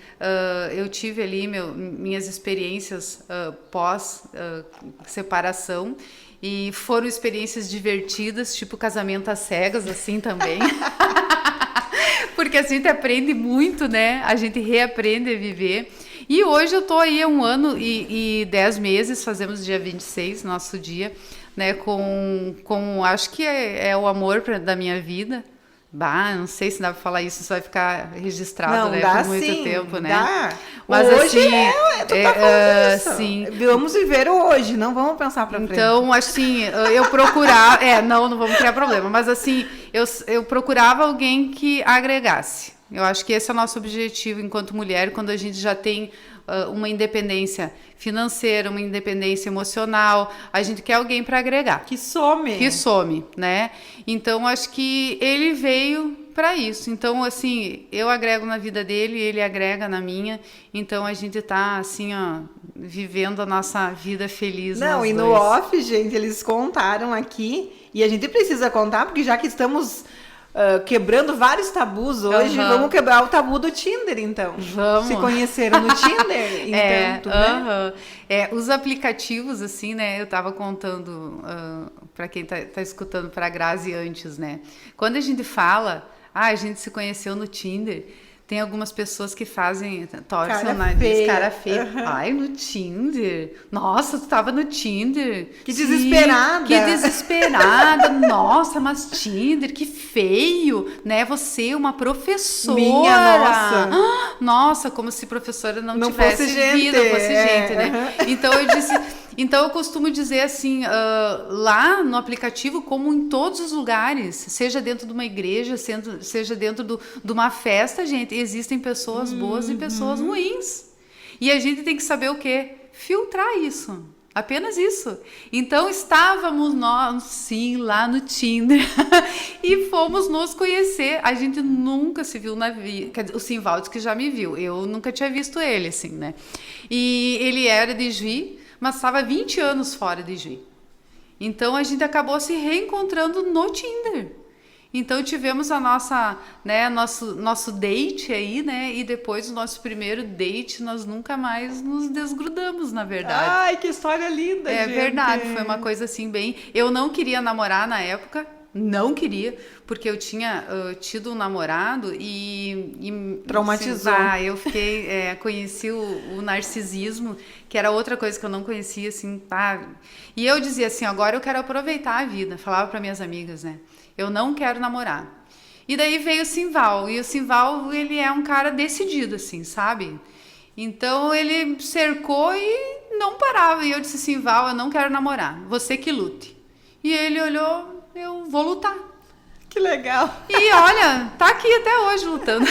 eu tive ali minhas experiências pós-separação e foram experiências divertidas, tipo casamento às cegas, assim, também. Porque a gente aprende muito, né? A gente reaprende a viver. E hoje eu tô aí há 1 ano e 10 meses, fazemos dia 26, nosso dia, né, com acho que é o amor da minha vida. Bah, não sei se dá pra falar isso vai ficar registrado, não, né, por muito tempo, né? Dá. Mas hoje assim, tu tá falando isso. Sim. Vamos viver o hoje, não vamos pensar pra frente. Então, assim, eu procurava, não vamos criar problema, mas assim, eu procurava alguém que agregasse. Eu acho que esse é o nosso objetivo enquanto mulher, quando a gente já tem uma independência financeira, uma independência emocional, a gente quer alguém para agregar. Que some, né? Então, acho que ele veio para isso. Então, assim, eu agrego na vida dele, ele agrega na minha. Então, a gente tá, assim, ó, vivendo a nossa vida feliz. Não, e no off, gente, eles contaram aqui, e a gente precisa contar, porque já que estamos... quebrando vários tabus hoje, vamos quebrar o tabu do Tinder, então. Vamos. Se conheceram no Tinder, então, os aplicativos, assim, né, eu tava contando para quem tá escutando, pra Grazi antes, né, quando a gente fala, a gente se conheceu no Tinder, Tem algumas pessoas que torcem Cara o nariz, feia. cara feia. Ai, no Tinder. Nossa, tu tava no Tinder. Que Sim, desesperada. que desesperada. Nossa, mas Tinder, que feio, né? Você, uma professora. Minha nossa. Nossa, como se professora não fosse tivesse gente. vida, fosse gente, né? Então eu disse... Então eu costumo dizer assim, lá no aplicativo, como em todos os lugares, seja dentro de uma igreja, seja dentro de uma festa, gente, existem pessoas boas e pessoas ruins. E a gente tem que saber o quê? Filtrar isso. Apenas isso. Então estávamos nós, sim, lá no Tinder e fomos nos conhecer. A gente nunca se viu na vida. O Simvaldo que já me viu, eu nunca tinha visto ele, assim, né? E ele era de Juí, mas estava 20 anos fora de Juí. Então a gente acabou se reencontrando no Tinder. Então tivemos a nossa, né, nosso date aí, né? E depois do nosso primeiro date, nós nunca mais nos desgrudamos, na verdade. Ai, que história linda, É gente. verdade, foi uma coisa assim bem... Eu não queria namorar na época, não queria, porque eu tinha tido um namorado e traumatizou. Assim, eu fiquei, conheci o narcisismo, que era outra coisa que eu não conhecia, assim, tá? E eu dizia assim, agora eu quero aproveitar a vida, falava para minhas amigas, né? Eu não quero namorar. E daí veio o Simval, e o Simval, ele é um cara decidido, assim, sabe? Então ele cercou e não parava, e eu disse, Simval, eu não quero namorar, você que lute. E ele olhou, eu vou lutar. Que legal. E olha, tá aqui até hoje lutando.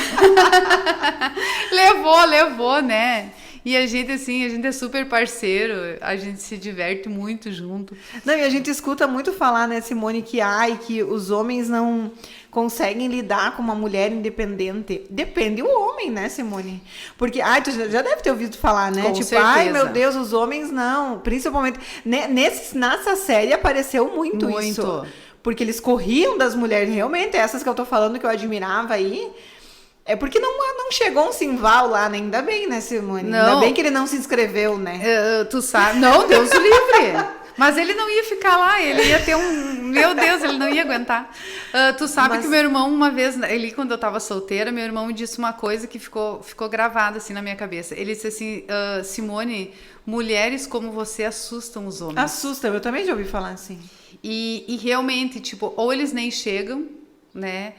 levou, né? E a gente, assim, a gente é super parceiro, a gente se diverte muito junto. Não, e a gente escuta muito falar, né, Simone, que os homens não conseguem lidar com uma mulher independente. Depende do homem, né, Simone? Porque, tu já deve ter ouvido falar, né? Com tipo, certeza. Meu Deus, os homens não. Principalmente, nessa série apareceu muito isso. Porque eles corriam das mulheres, realmente, essas que eu tô falando que eu admirava aí. É porque não chegou um Simval lá, né? Ainda bem, né, Simone? Não. Ainda bem que ele não se inscreveu, né? Tu sabe? Não, Deus o livre. Mas ele não ia ficar lá, ele ia ter Meu Deus, ele não ia aguentar. Tu sabe que meu irmão, uma vez, quando eu tava solteira, meu irmão me disse uma coisa que ficou gravada assim na minha cabeça. Ele disse assim, Simone, mulheres como você assustam os homens. Assustam, eu também já ouvi falar assim. E realmente, tipo, ou eles nem chegam, né?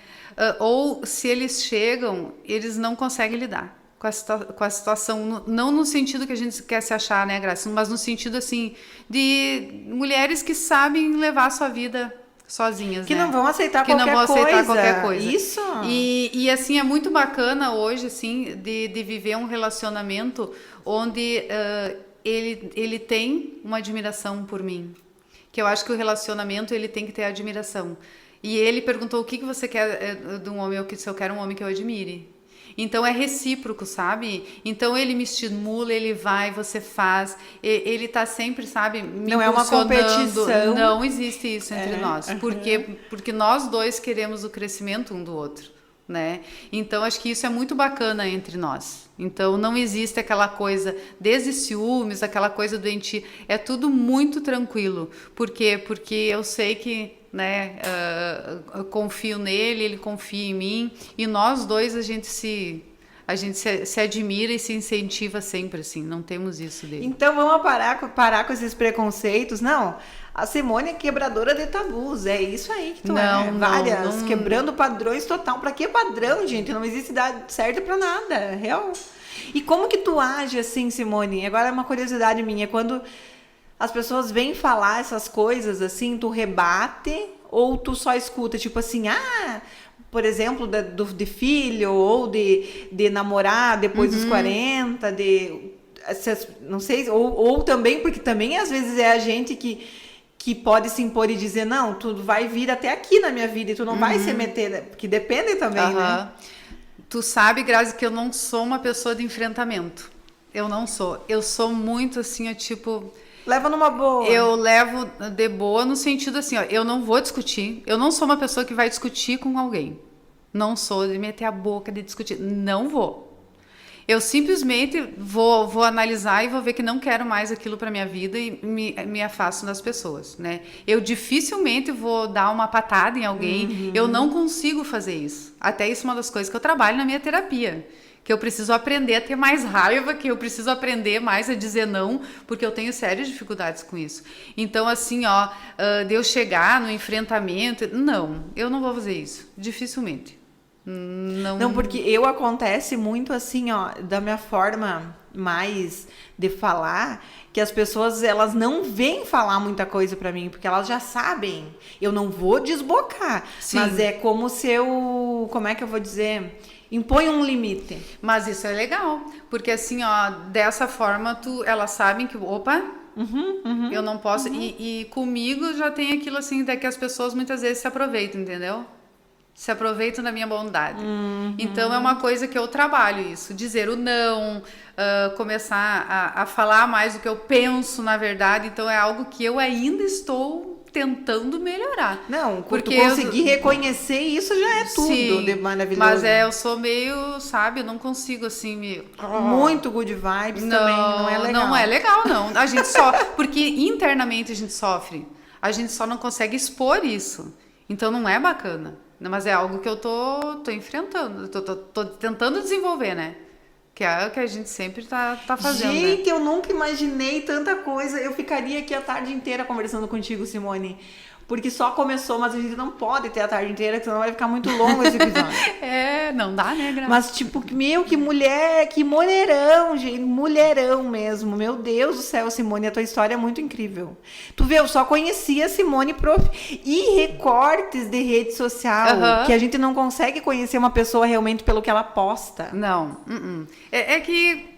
Ou se eles chegam, eles não conseguem lidar com a situação, não no sentido que a gente quer se achar, né, Graça, mas no sentido, assim, de mulheres que sabem levar a sua vida sozinhas, que né? não vão aceitar que qualquer não vão aceitar coisa. qualquer coisa. Isso. E assim, é muito bacana hoje, assim, de viver um relacionamento onde ele tem uma admiração por mim. Que eu acho que o relacionamento, ele tem que ter admiração. E ele perguntou o que você quer de um homem, se eu quero um homem que eu admire. Então é recíproco, sabe? Então ele me estimula, ele vai, você faz, ele tá sempre, sabe, me não é uma competição. Não existe isso entre nós. Porque nós dois queremos o crescimento um do outro, né? Então acho que isso é muito bacana entre nós. Então não existe aquela coisa desde ciúmes, aquela coisa doentia. É tudo muito tranquilo. Por quê? Porque eu sei que, né, eu confio nele, ele confia em mim, e nós dois a gente se admira e se incentiva sempre, assim, não temos isso dele. Então vamos parar com esses preconceitos. Não, a Simone é quebradora de tabus, é isso aí que tu é. Várias, quebrando padrões total. Pra que padrão, gente? Não existe idade certa pra nada, é real. E como que tu age assim, Simone? Agora é uma curiosidade minha, quando as pessoas vêm falar essas coisas assim, tu rebate ou tu só escuta, tipo assim, por exemplo, de filho ou de namorar depois dos 40, não sei, ou também, porque também às vezes é a gente que pode se impor e dizer, não, tu vai vir até aqui na minha vida e tu não vai se meter, porque depende também, né? Tu sabe, Grazi, que eu não sou uma pessoa de enfrentamento. Eu não sou. Eu sou muito assim, tipo... Leva numa boa. Eu levo de boa no sentido assim, eu não vou discutir. Eu não sou uma pessoa que vai discutir com alguém. Não sou de meter a boca, de discutir. Não vou. Eu simplesmente vou analisar e vou ver que não quero mais aquilo para minha vida e me afasto das pessoas, né? Eu dificilmente vou dar uma patada em alguém, eu não consigo fazer isso. Até isso é uma das coisas que eu trabalho na minha terapia, que eu preciso aprender a ter mais raiva, que eu preciso aprender mais a dizer não, porque eu tenho sérias dificuldades com isso. Então, assim, de eu chegar no enfrentamento, não, eu não vou fazer isso, dificilmente. Não, porque acontece muito assim, da minha forma mais de falar, que as pessoas, elas não vêm falar muita coisa pra mim, porque elas já sabem. Eu não vou desbocar, Sim. Mas é como se eu, como é que eu vou dizer? Impõe um limite. Mas isso é legal, porque assim, dessa forma, elas sabem que, opa, eu não posso. E comigo já tem aquilo assim, que as pessoas muitas vezes se aproveitam, entendeu? Se aproveitam da minha bondade. Então é uma coisa que eu trabalho isso, dizer o não, começar a falar mais do que eu penso, na verdade. Então é algo que eu ainda estou tentando melhorar. Não, porque conseguir reconhecer isso já é tudo. Sim, de maravilhoso. Mas eu sou meio, sabe, eu não consigo assim muito good vibes também, não é legal. Não é legal, não. A gente só, porque internamente a gente sofre. A gente só não consegue expor isso. Então não é bacana. Mas é algo que eu tô enfrentando, tô tentando desenvolver, né? Que é o que a gente sempre tá fazendo. Gente, né? Eu nunca imaginei tanta coisa. Eu ficaria aqui a tarde inteira conversando contigo, Simone. Porque só começou, mas a gente não pode ter a tarde inteira, senão vai ficar muito longo esse episódio. Não dá, né, Graça? Mas, tipo, que mulher, que mulherão, gente, mulherão mesmo. Meu Deus do céu, Simone, a tua história é muito incrível. Tu vê, eu só conhecia a Simone e recortes de rede social, que a gente não consegue conhecer uma pessoa realmente pelo que ela posta. Não, É que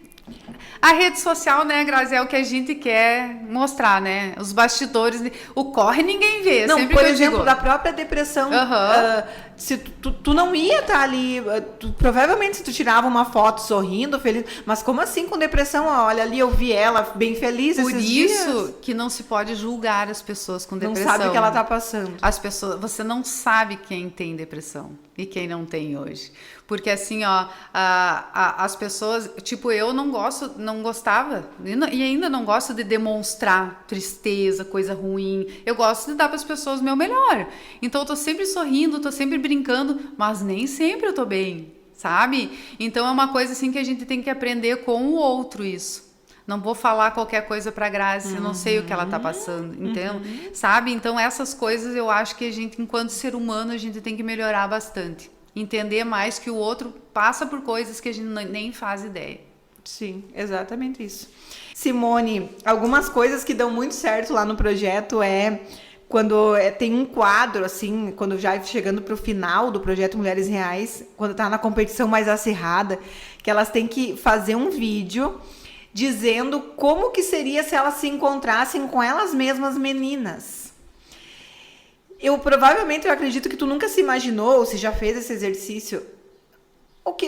a rede social, né, Grazi, é o que a gente quer mostrar, né? Os bastidores, o corre ninguém vê. Não, sempre por que exemplo, eu digo. da própria depressão, se tu não ia estar ali, provavelmente se tu tirava uma foto sorrindo, feliz, mas como assim com depressão? Olha ali, eu vi ela bem feliz Por esses isso dias. que não se pode julgar as pessoas com depressão. Não sabe o que ela tá passando. As pessoas, você não sabe quem tem depressão e quem não tem hoje. Porque assim, as pessoas, tipo, eu não gostava e ainda não gosto de demonstrar tristeza, coisa ruim. Eu gosto de dar para as pessoas o meu melhor. Então eu tô sempre sorrindo, tô sempre brincando, mas nem sempre eu tô bem, sabe? Então é uma coisa assim que a gente tem que aprender com o outro isso. Não vou falar qualquer coisa pra Grazi, eu não sei o que ela tá passando, então, sabe? Então essas coisas eu acho que a gente, enquanto ser humano, a gente tem que melhorar bastante. Entender mais que o outro passa por coisas que a gente nem faz ideia. Sim, exatamente isso. Simone, algumas coisas que dão muito certo lá no projeto quando tem um quadro, assim, quando já chegando para o final do projeto Mulheres Reais, quando tá na competição mais acirrada, que elas têm que fazer um vídeo dizendo como que seria se elas se encontrassem com elas mesmas meninas. Provavelmente eu acredito que tu nunca se imaginou, ou se já fez esse exercício.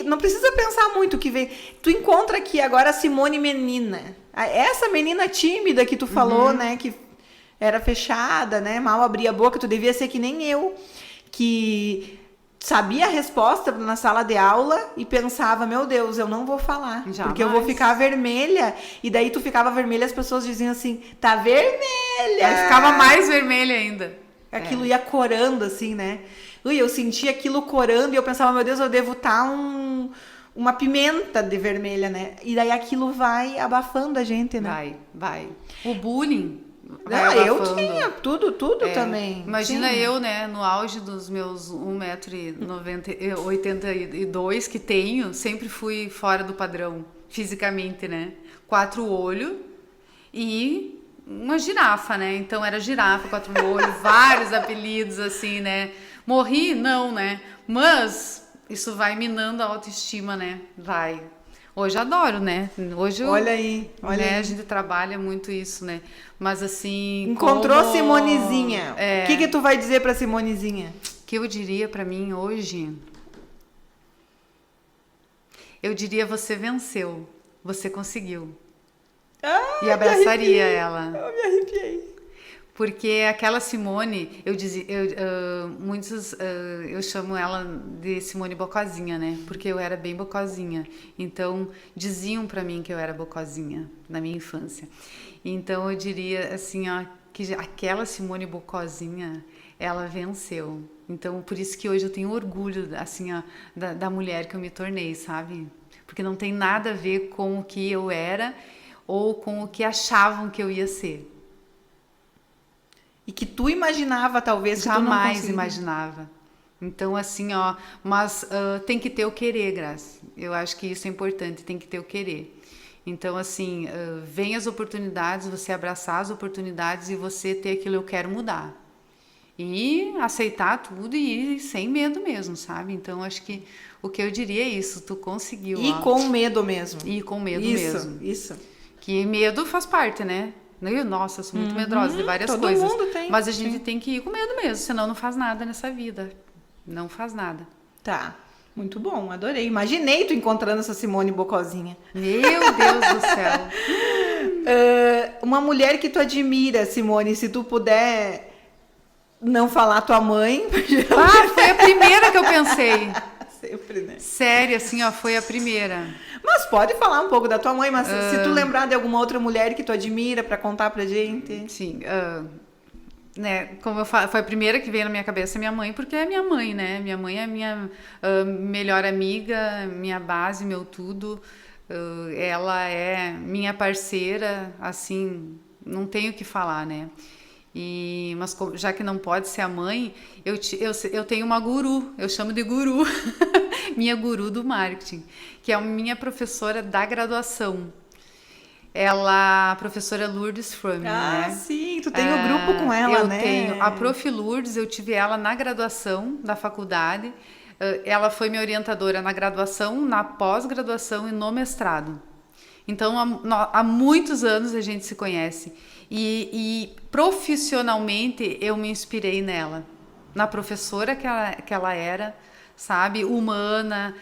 Não precisa pensar muito o que vem. Tu encontra aqui agora a Simone menina. Essa menina tímida que tu falou, né? Que era fechada, né? Mal abria a boca. Tu devia ser que nem eu. Que sabia a resposta na sala de aula e pensava, meu Deus, eu não vou falar. Jamais. Porque eu vou ficar vermelha. E daí tu ficava vermelha, as pessoas diziam assim, tá vermelha. Aí ficava mais vermelha ainda. Aquilo ia corando, assim, né? Eu sentia aquilo corando e eu pensava, meu Deus, eu devo estar uma pimenta de vermelha, né? E daí aquilo vai abafando a gente, né? Vai. O bullying eu tinha tudo também. Imagina eu, né, no auge dos meus 1,82 m que tenho, sempre fui fora do padrão, fisicamente, né? 4 olhos e uma girafa, né? Então era girafa, 4 olhos, vários apelidos assim, né? Morri? Não, né? Mas isso vai minando a autoestima, né? Vai. Hoje eu adoro, né? Hoje olha aí. A gente trabalha muito isso, né? Mas assim... Encontrou Simonezinha. O que tu vai dizer pra Simonezinha? O que eu diria pra mim hoje? Eu diria, você venceu. Você conseguiu. E abraçaria ela. Eu me arrepiei. Porque aquela Simone, eu dizia, eu chamo ela de Simone Bocozinha, né? Porque eu era bem bocozinha. Então, diziam pra mim que eu era bocozinha na minha infância. Então, eu diria assim, ó, que aquela Simone Bocozinha, ela venceu. Então, por isso que hoje eu tenho orgulho, assim, ó, da mulher que eu me tornei, sabe? Porque não tem nada a ver com o que eu era ou com o que achavam que eu ia ser. E que tu imaginava, talvez, que tu não Jamais conseguiria. imaginava. Então, assim, ó, mas tem que ter o querer, Graça. Eu acho que isso é importante, tem que ter o querer. Então, assim, vem as oportunidades, você abraçar as oportunidades e você ter aquilo, eu quero mudar. E aceitar tudo e ir sem medo mesmo, sabe? Então, acho que o que eu diria é isso, tu conseguiu. E ó. com medo mesmo. E com medo Isso, mesmo. isso. Que medo faz parte, né? Nossa, eu sou muito medrosa de várias todo coisas. mundo tem, Mas a gente sim. tem que ir com medo mesmo, senão não faz nada nessa vida. Não faz nada. Tá. Muito bom, adorei. Imaginei tu encontrando essa Simone Bocozinha. Meu Deus do céu. Uma mulher que tu admira, Simone, se tu puder não falar tua mãe. Ah, foi a primeira que eu pensei. Sempre, né? Sério, assim, ó, foi a primeira. Mas pode falar um pouco da tua mãe, mas se tu lembrar de alguma outra mulher que tu admira pra contar pra gente. Sim, né, como eu falo, foi a primeira que veio na minha cabeça, minha mãe, porque é minha mãe, né? Minha mãe é minha melhor amiga, minha base, meu tudo. Ela é minha parceira, assim, não tenho o que falar, né? Mas já que não pode ser a mãe, eu tenho uma guru, eu chamo de guru, minha guru do marketing, que é a minha professora da graduação. Ela, a professora Lourdes Fromm, né? Sim, tu tem o grupo com ela, né? Eu tenho. A Prof. Lourdes, eu tive ela na graduação da faculdade. Ela foi minha orientadora na graduação, na pós-graduação e no mestrado. Então, há muitos anos a gente se conhece. E profissionalmente eu me inspirei nela, na professora que ela era, sabe? Humana,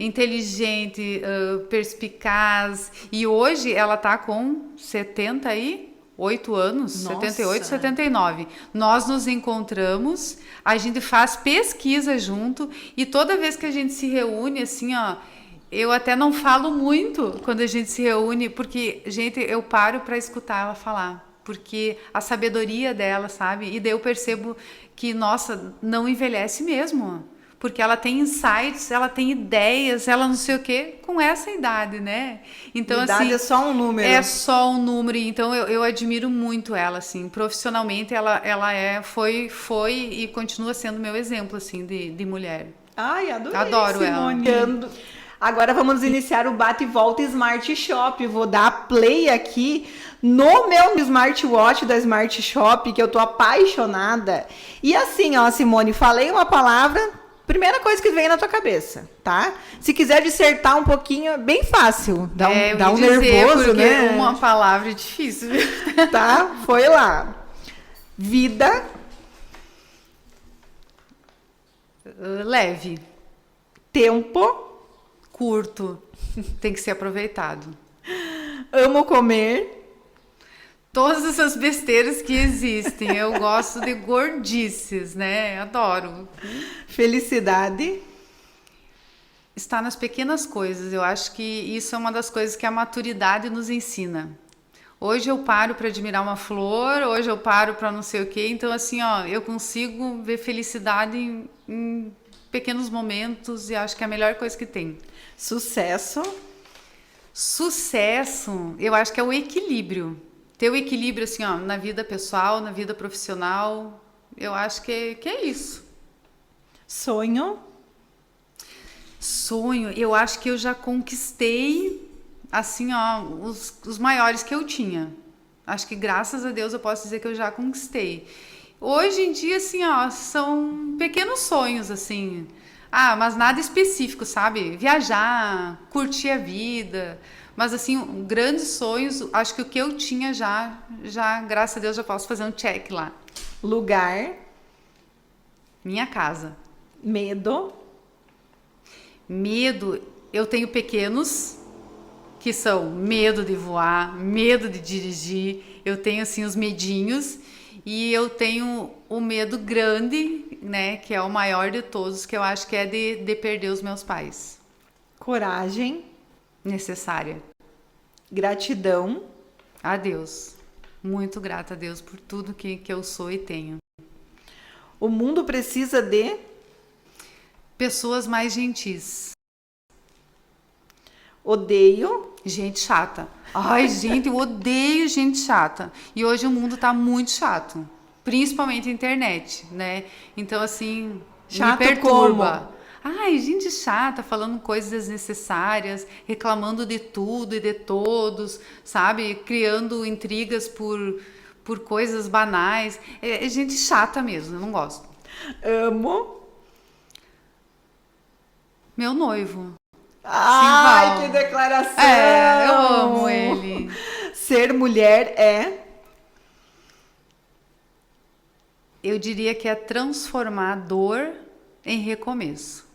inteligente, perspicaz. E hoje ela está com 78 anos, Nossa. 78, 79. Nós nos encontramos, a gente faz pesquisa junto e toda vez que a gente se reúne, assim, ó, eu até não falo muito quando a gente se reúne, porque, gente, eu paro para escutar ela falar. Porque a sabedoria dela, sabe? E daí eu percebo que, nossa, não envelhece mesmo. Porque ela tem insights, ela tem ideias, ela não sei o quê, com essa idade, né? Então, idade assim, é só um número. É só um número. Então, eu admiro muito ela, assim. Profissionalmente, ela foi e continua sendo meu exemplo, assim, de mulher. Ai, adorei, Adoro Simone. ela. Agora vamos iniciar o Bate e Volta Smart Shop. Vou dar play aqui no meu smartwatch da Smart Shop, que eu tô apaixonada. E assim, ó, Simone, falei uma palavra, primeira coisa que vem na tua cabeça, tá? Se quiser dissertar um pouquinho, é bem fácil. Dá um nervoso, né? Uma palavra é difícil. Tá? Foi lá. Vida. Leve. Tempo. Curto. Tem que ser aproveitado. Amo comer. Todas essas besteiras que existem. Eu gosto de gordices, né? Adoro. Felicidade. Está nas pequenas coisas. Eu acho que isso é uma das coisas que a maturidade nos ensina. Hoje eu paro para admirar uma flor, hoje eu paro para não sei o quê. Então, assim, ó, eu consigo ver felicidade em pequenos momentos e acho que é a melhor coisa que tem. Sucesso. Sucesso, eu acho que é o equilíbrio. Ter o equilíbrio, assim, ó, na vida pessoal, na vida profissional, eu acho que é isso. Sonho. Sonho, eu acho que eu já conquistei, assim, ó, os maiores que eu tinha. Acho que, graças a Deus, eu posso dizer que eu já conquistei. Hoje em dia, assim, ó, são pequenos sonhos, assim. Mas nada específico, sabe? Viajar, curtir a vida. Mas, assim, grandes sonhos, acho que o que eu tinha já, graças a Deus, já posso fazer um check lá. Lugar. Minha casa. Medo. Medo, eu tenho pequenos, que são medo de voar, medo de dirigir. Eu tenho, assim, os medinhos. E eu tenho o medo grande, né, que é o maior de todos, que eu acho que é de perder os meus pais. Coragem. Necessária. Gratidão. A Deus. Muito grata a Deus por tudo que eu sou e tenho. O mundo precisa de pessoas mais gentis. Odeio gente chata. Ai, gente, eu odeio gente chata. E hoje o mundo tá muito chato. Principalmente a internet, né? Então, assim, chato me perturba. Como? Ai, gente chata, falando coisas desnecessárias, reclamando de tudo e de todos, sabe? Criando intrigas por coisas banais. É gente chata mesmo, eu não gosto. Amo meu noivo. Ai, que declaração! Eu amo ele. Ser mulher é... Eu diria que é transformar dor em recomeço.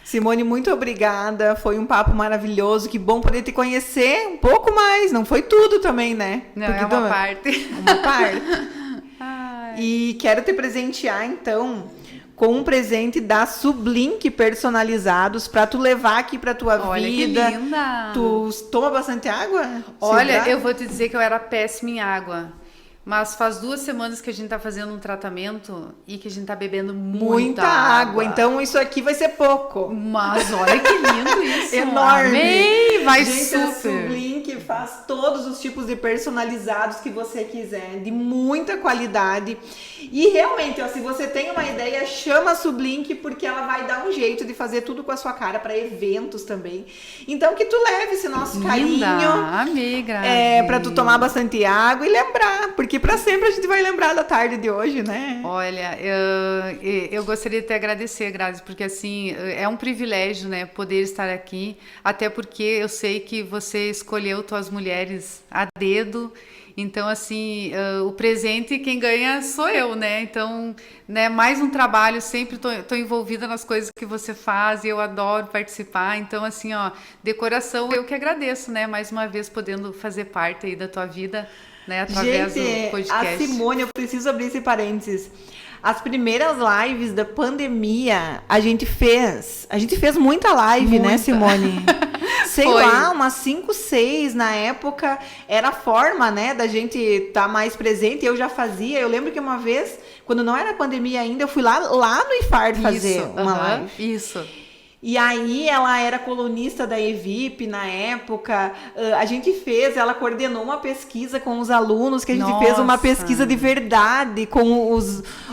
Simone, muito obrigada. Foi um papo maravilhoso. Que bom poder te conhecer um pouco mais. Não foi tudo também, né? Não, porque é uma parte. Uma parte. E quero te presentear, então, com um presente da Sublink personalizados para tu levar aqui para tua vida. Olha que linda! Tu toma bastante água? Olha, eu vou te dizer que eu era péssima em água. Mas faz 2 semanas que a gente tá fazendo um tratamento e que a gente tá bebendo muita água. Então isso aqui vai ser pouco. Mas olha que lindo isso. Enorme. Amei, vai gente, super. A Sublink faz todos os tipos de personalizados que você quiser, de muita qualidade. E realmente, ó, se você tem uma ideia, chama a Sublink, porque ela vai dar um jeito de fazer tudo com a sua cara para eventos também. Então que tu leve esse nosso carinho. Amei, Grazi. Para tu tomar bastante água e lembrar, porque para sempre a gente vai lembrar da tarde de hoje, né? Olha, eu gostaria de te agradecer, Grazi, porque assim, é um privilégio, né, poder estar aqui, até porque eu sei que você escolheu tuas mulheres a dedo. Então, assim, o presente quem ganha sou eu, né? Então, né, mais um trabalho, sempre tô envolvida nas coisas que você faz e eu adoro participar. Então, assim, ó, de coração, eu que agradeço, né? Mais uma vez, podendo fazer parte aí da tua vida, né? Através do podcast. A Simone, eu preciso abrir esse parênteses. As primeiras lives da pandemia, a gente fez muita live, né, Simone? Sei lá, umas 5, 6 na época, era a forma, né, da gente estar mais presente, eu já fazia, eu lembro que uma vez, quando não era pandemia ainda, eu fui lá no IFAR fazer uma live. Isso. E aí ela era colunista da EVIP na época, ela coordenou uma pesquisa com os alunos, que a gente fez uma pesquisa de verdade com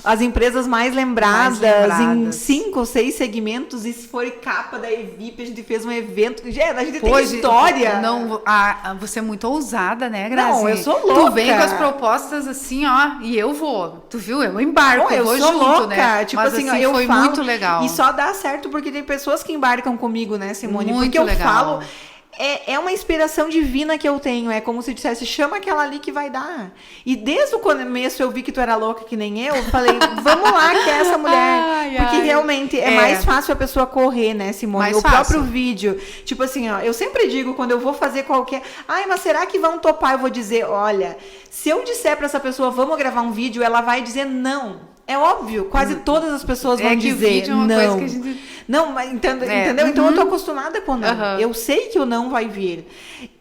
as empresas mais lembradas em 5 ou 6 segmentos, e foi capa da EVIP, a gente fez um evento, a gente tem história. Não, você é muito ousada, né, Grazi? Não, eu sou louca. Tu vem com as propostas assim, ó, e eu vou. Tu viu? Eu embarco, eu vou sou junto, louca. Né? Tipo mas assim, foi muito legal. E só dá certo porque tem pessoas que embarcam comigo, né, Simone? Muito porque eu legal. falo, é uma inspiração divina que eu tenho. É como se dissesse, chama aquela ali que vai dar. E desde o começo eu vi que tu era louca que nem eu falei, vamos lá, que é essa mulher. Porque realmente é mais fácil a pessoa correr, né, Simone? Mais o fácil. Próprio vídeo. Tipo assim, ó, eu sempre digo, quando eu vou fazer qualquer... Ai, mas será que vão topar? Eu vou dizer, olha, se eu disser pra essa pessoa, vamos gravar um vídeo, ela vai dizer não. É óbvio, quase todas as pessoas vão dizer o vídeo é uma não. Coisa que a gente... Não, mas entendeu? Então eu tô acostumada com o não. Eu sei que o não vai vir.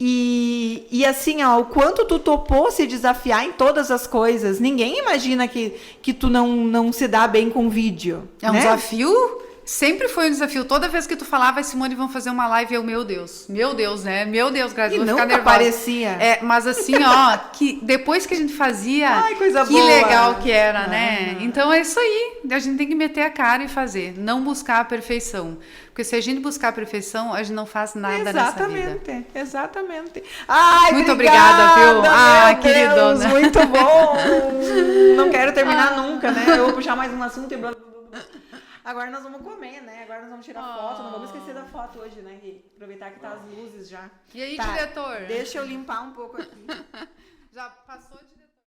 E assim, ó, o quanto tu topou se desafiar em todas as coisas. Ninguém imagina que tu não se dá bem com vídeo. É um né? desafio? Sempre foi um desafio. Toda vez que tu falava, Simone, vamos fazer uma live, meu Deus, né? Meu Deus, Grazi, vou ficar nervosa. Aparecia. Mas assim, ó, que depois que a gente fazia, ai, coisa que boa. Legal que era, né? Então é isso aí. A gente tem que meter a cara e fazer. Não buscar a perfeição. Porque se a gente buscar a perfeição, a gente não faz nada nessa vida. Exatamente. Ai, muito obrigada, viu? Queridona. Muito bom. Não quero terminar nunca, né? Eu vou puxar mais um assunto e... Agora nós vamos comer, né? Agora nós vamos tirar foto. Não vamos esquecer da foto hoje, né, Gui? Aproveitar que tá as luzes já. E aí, diretor? Deixa eu limpar um pouco aqui. Já passou, diretor?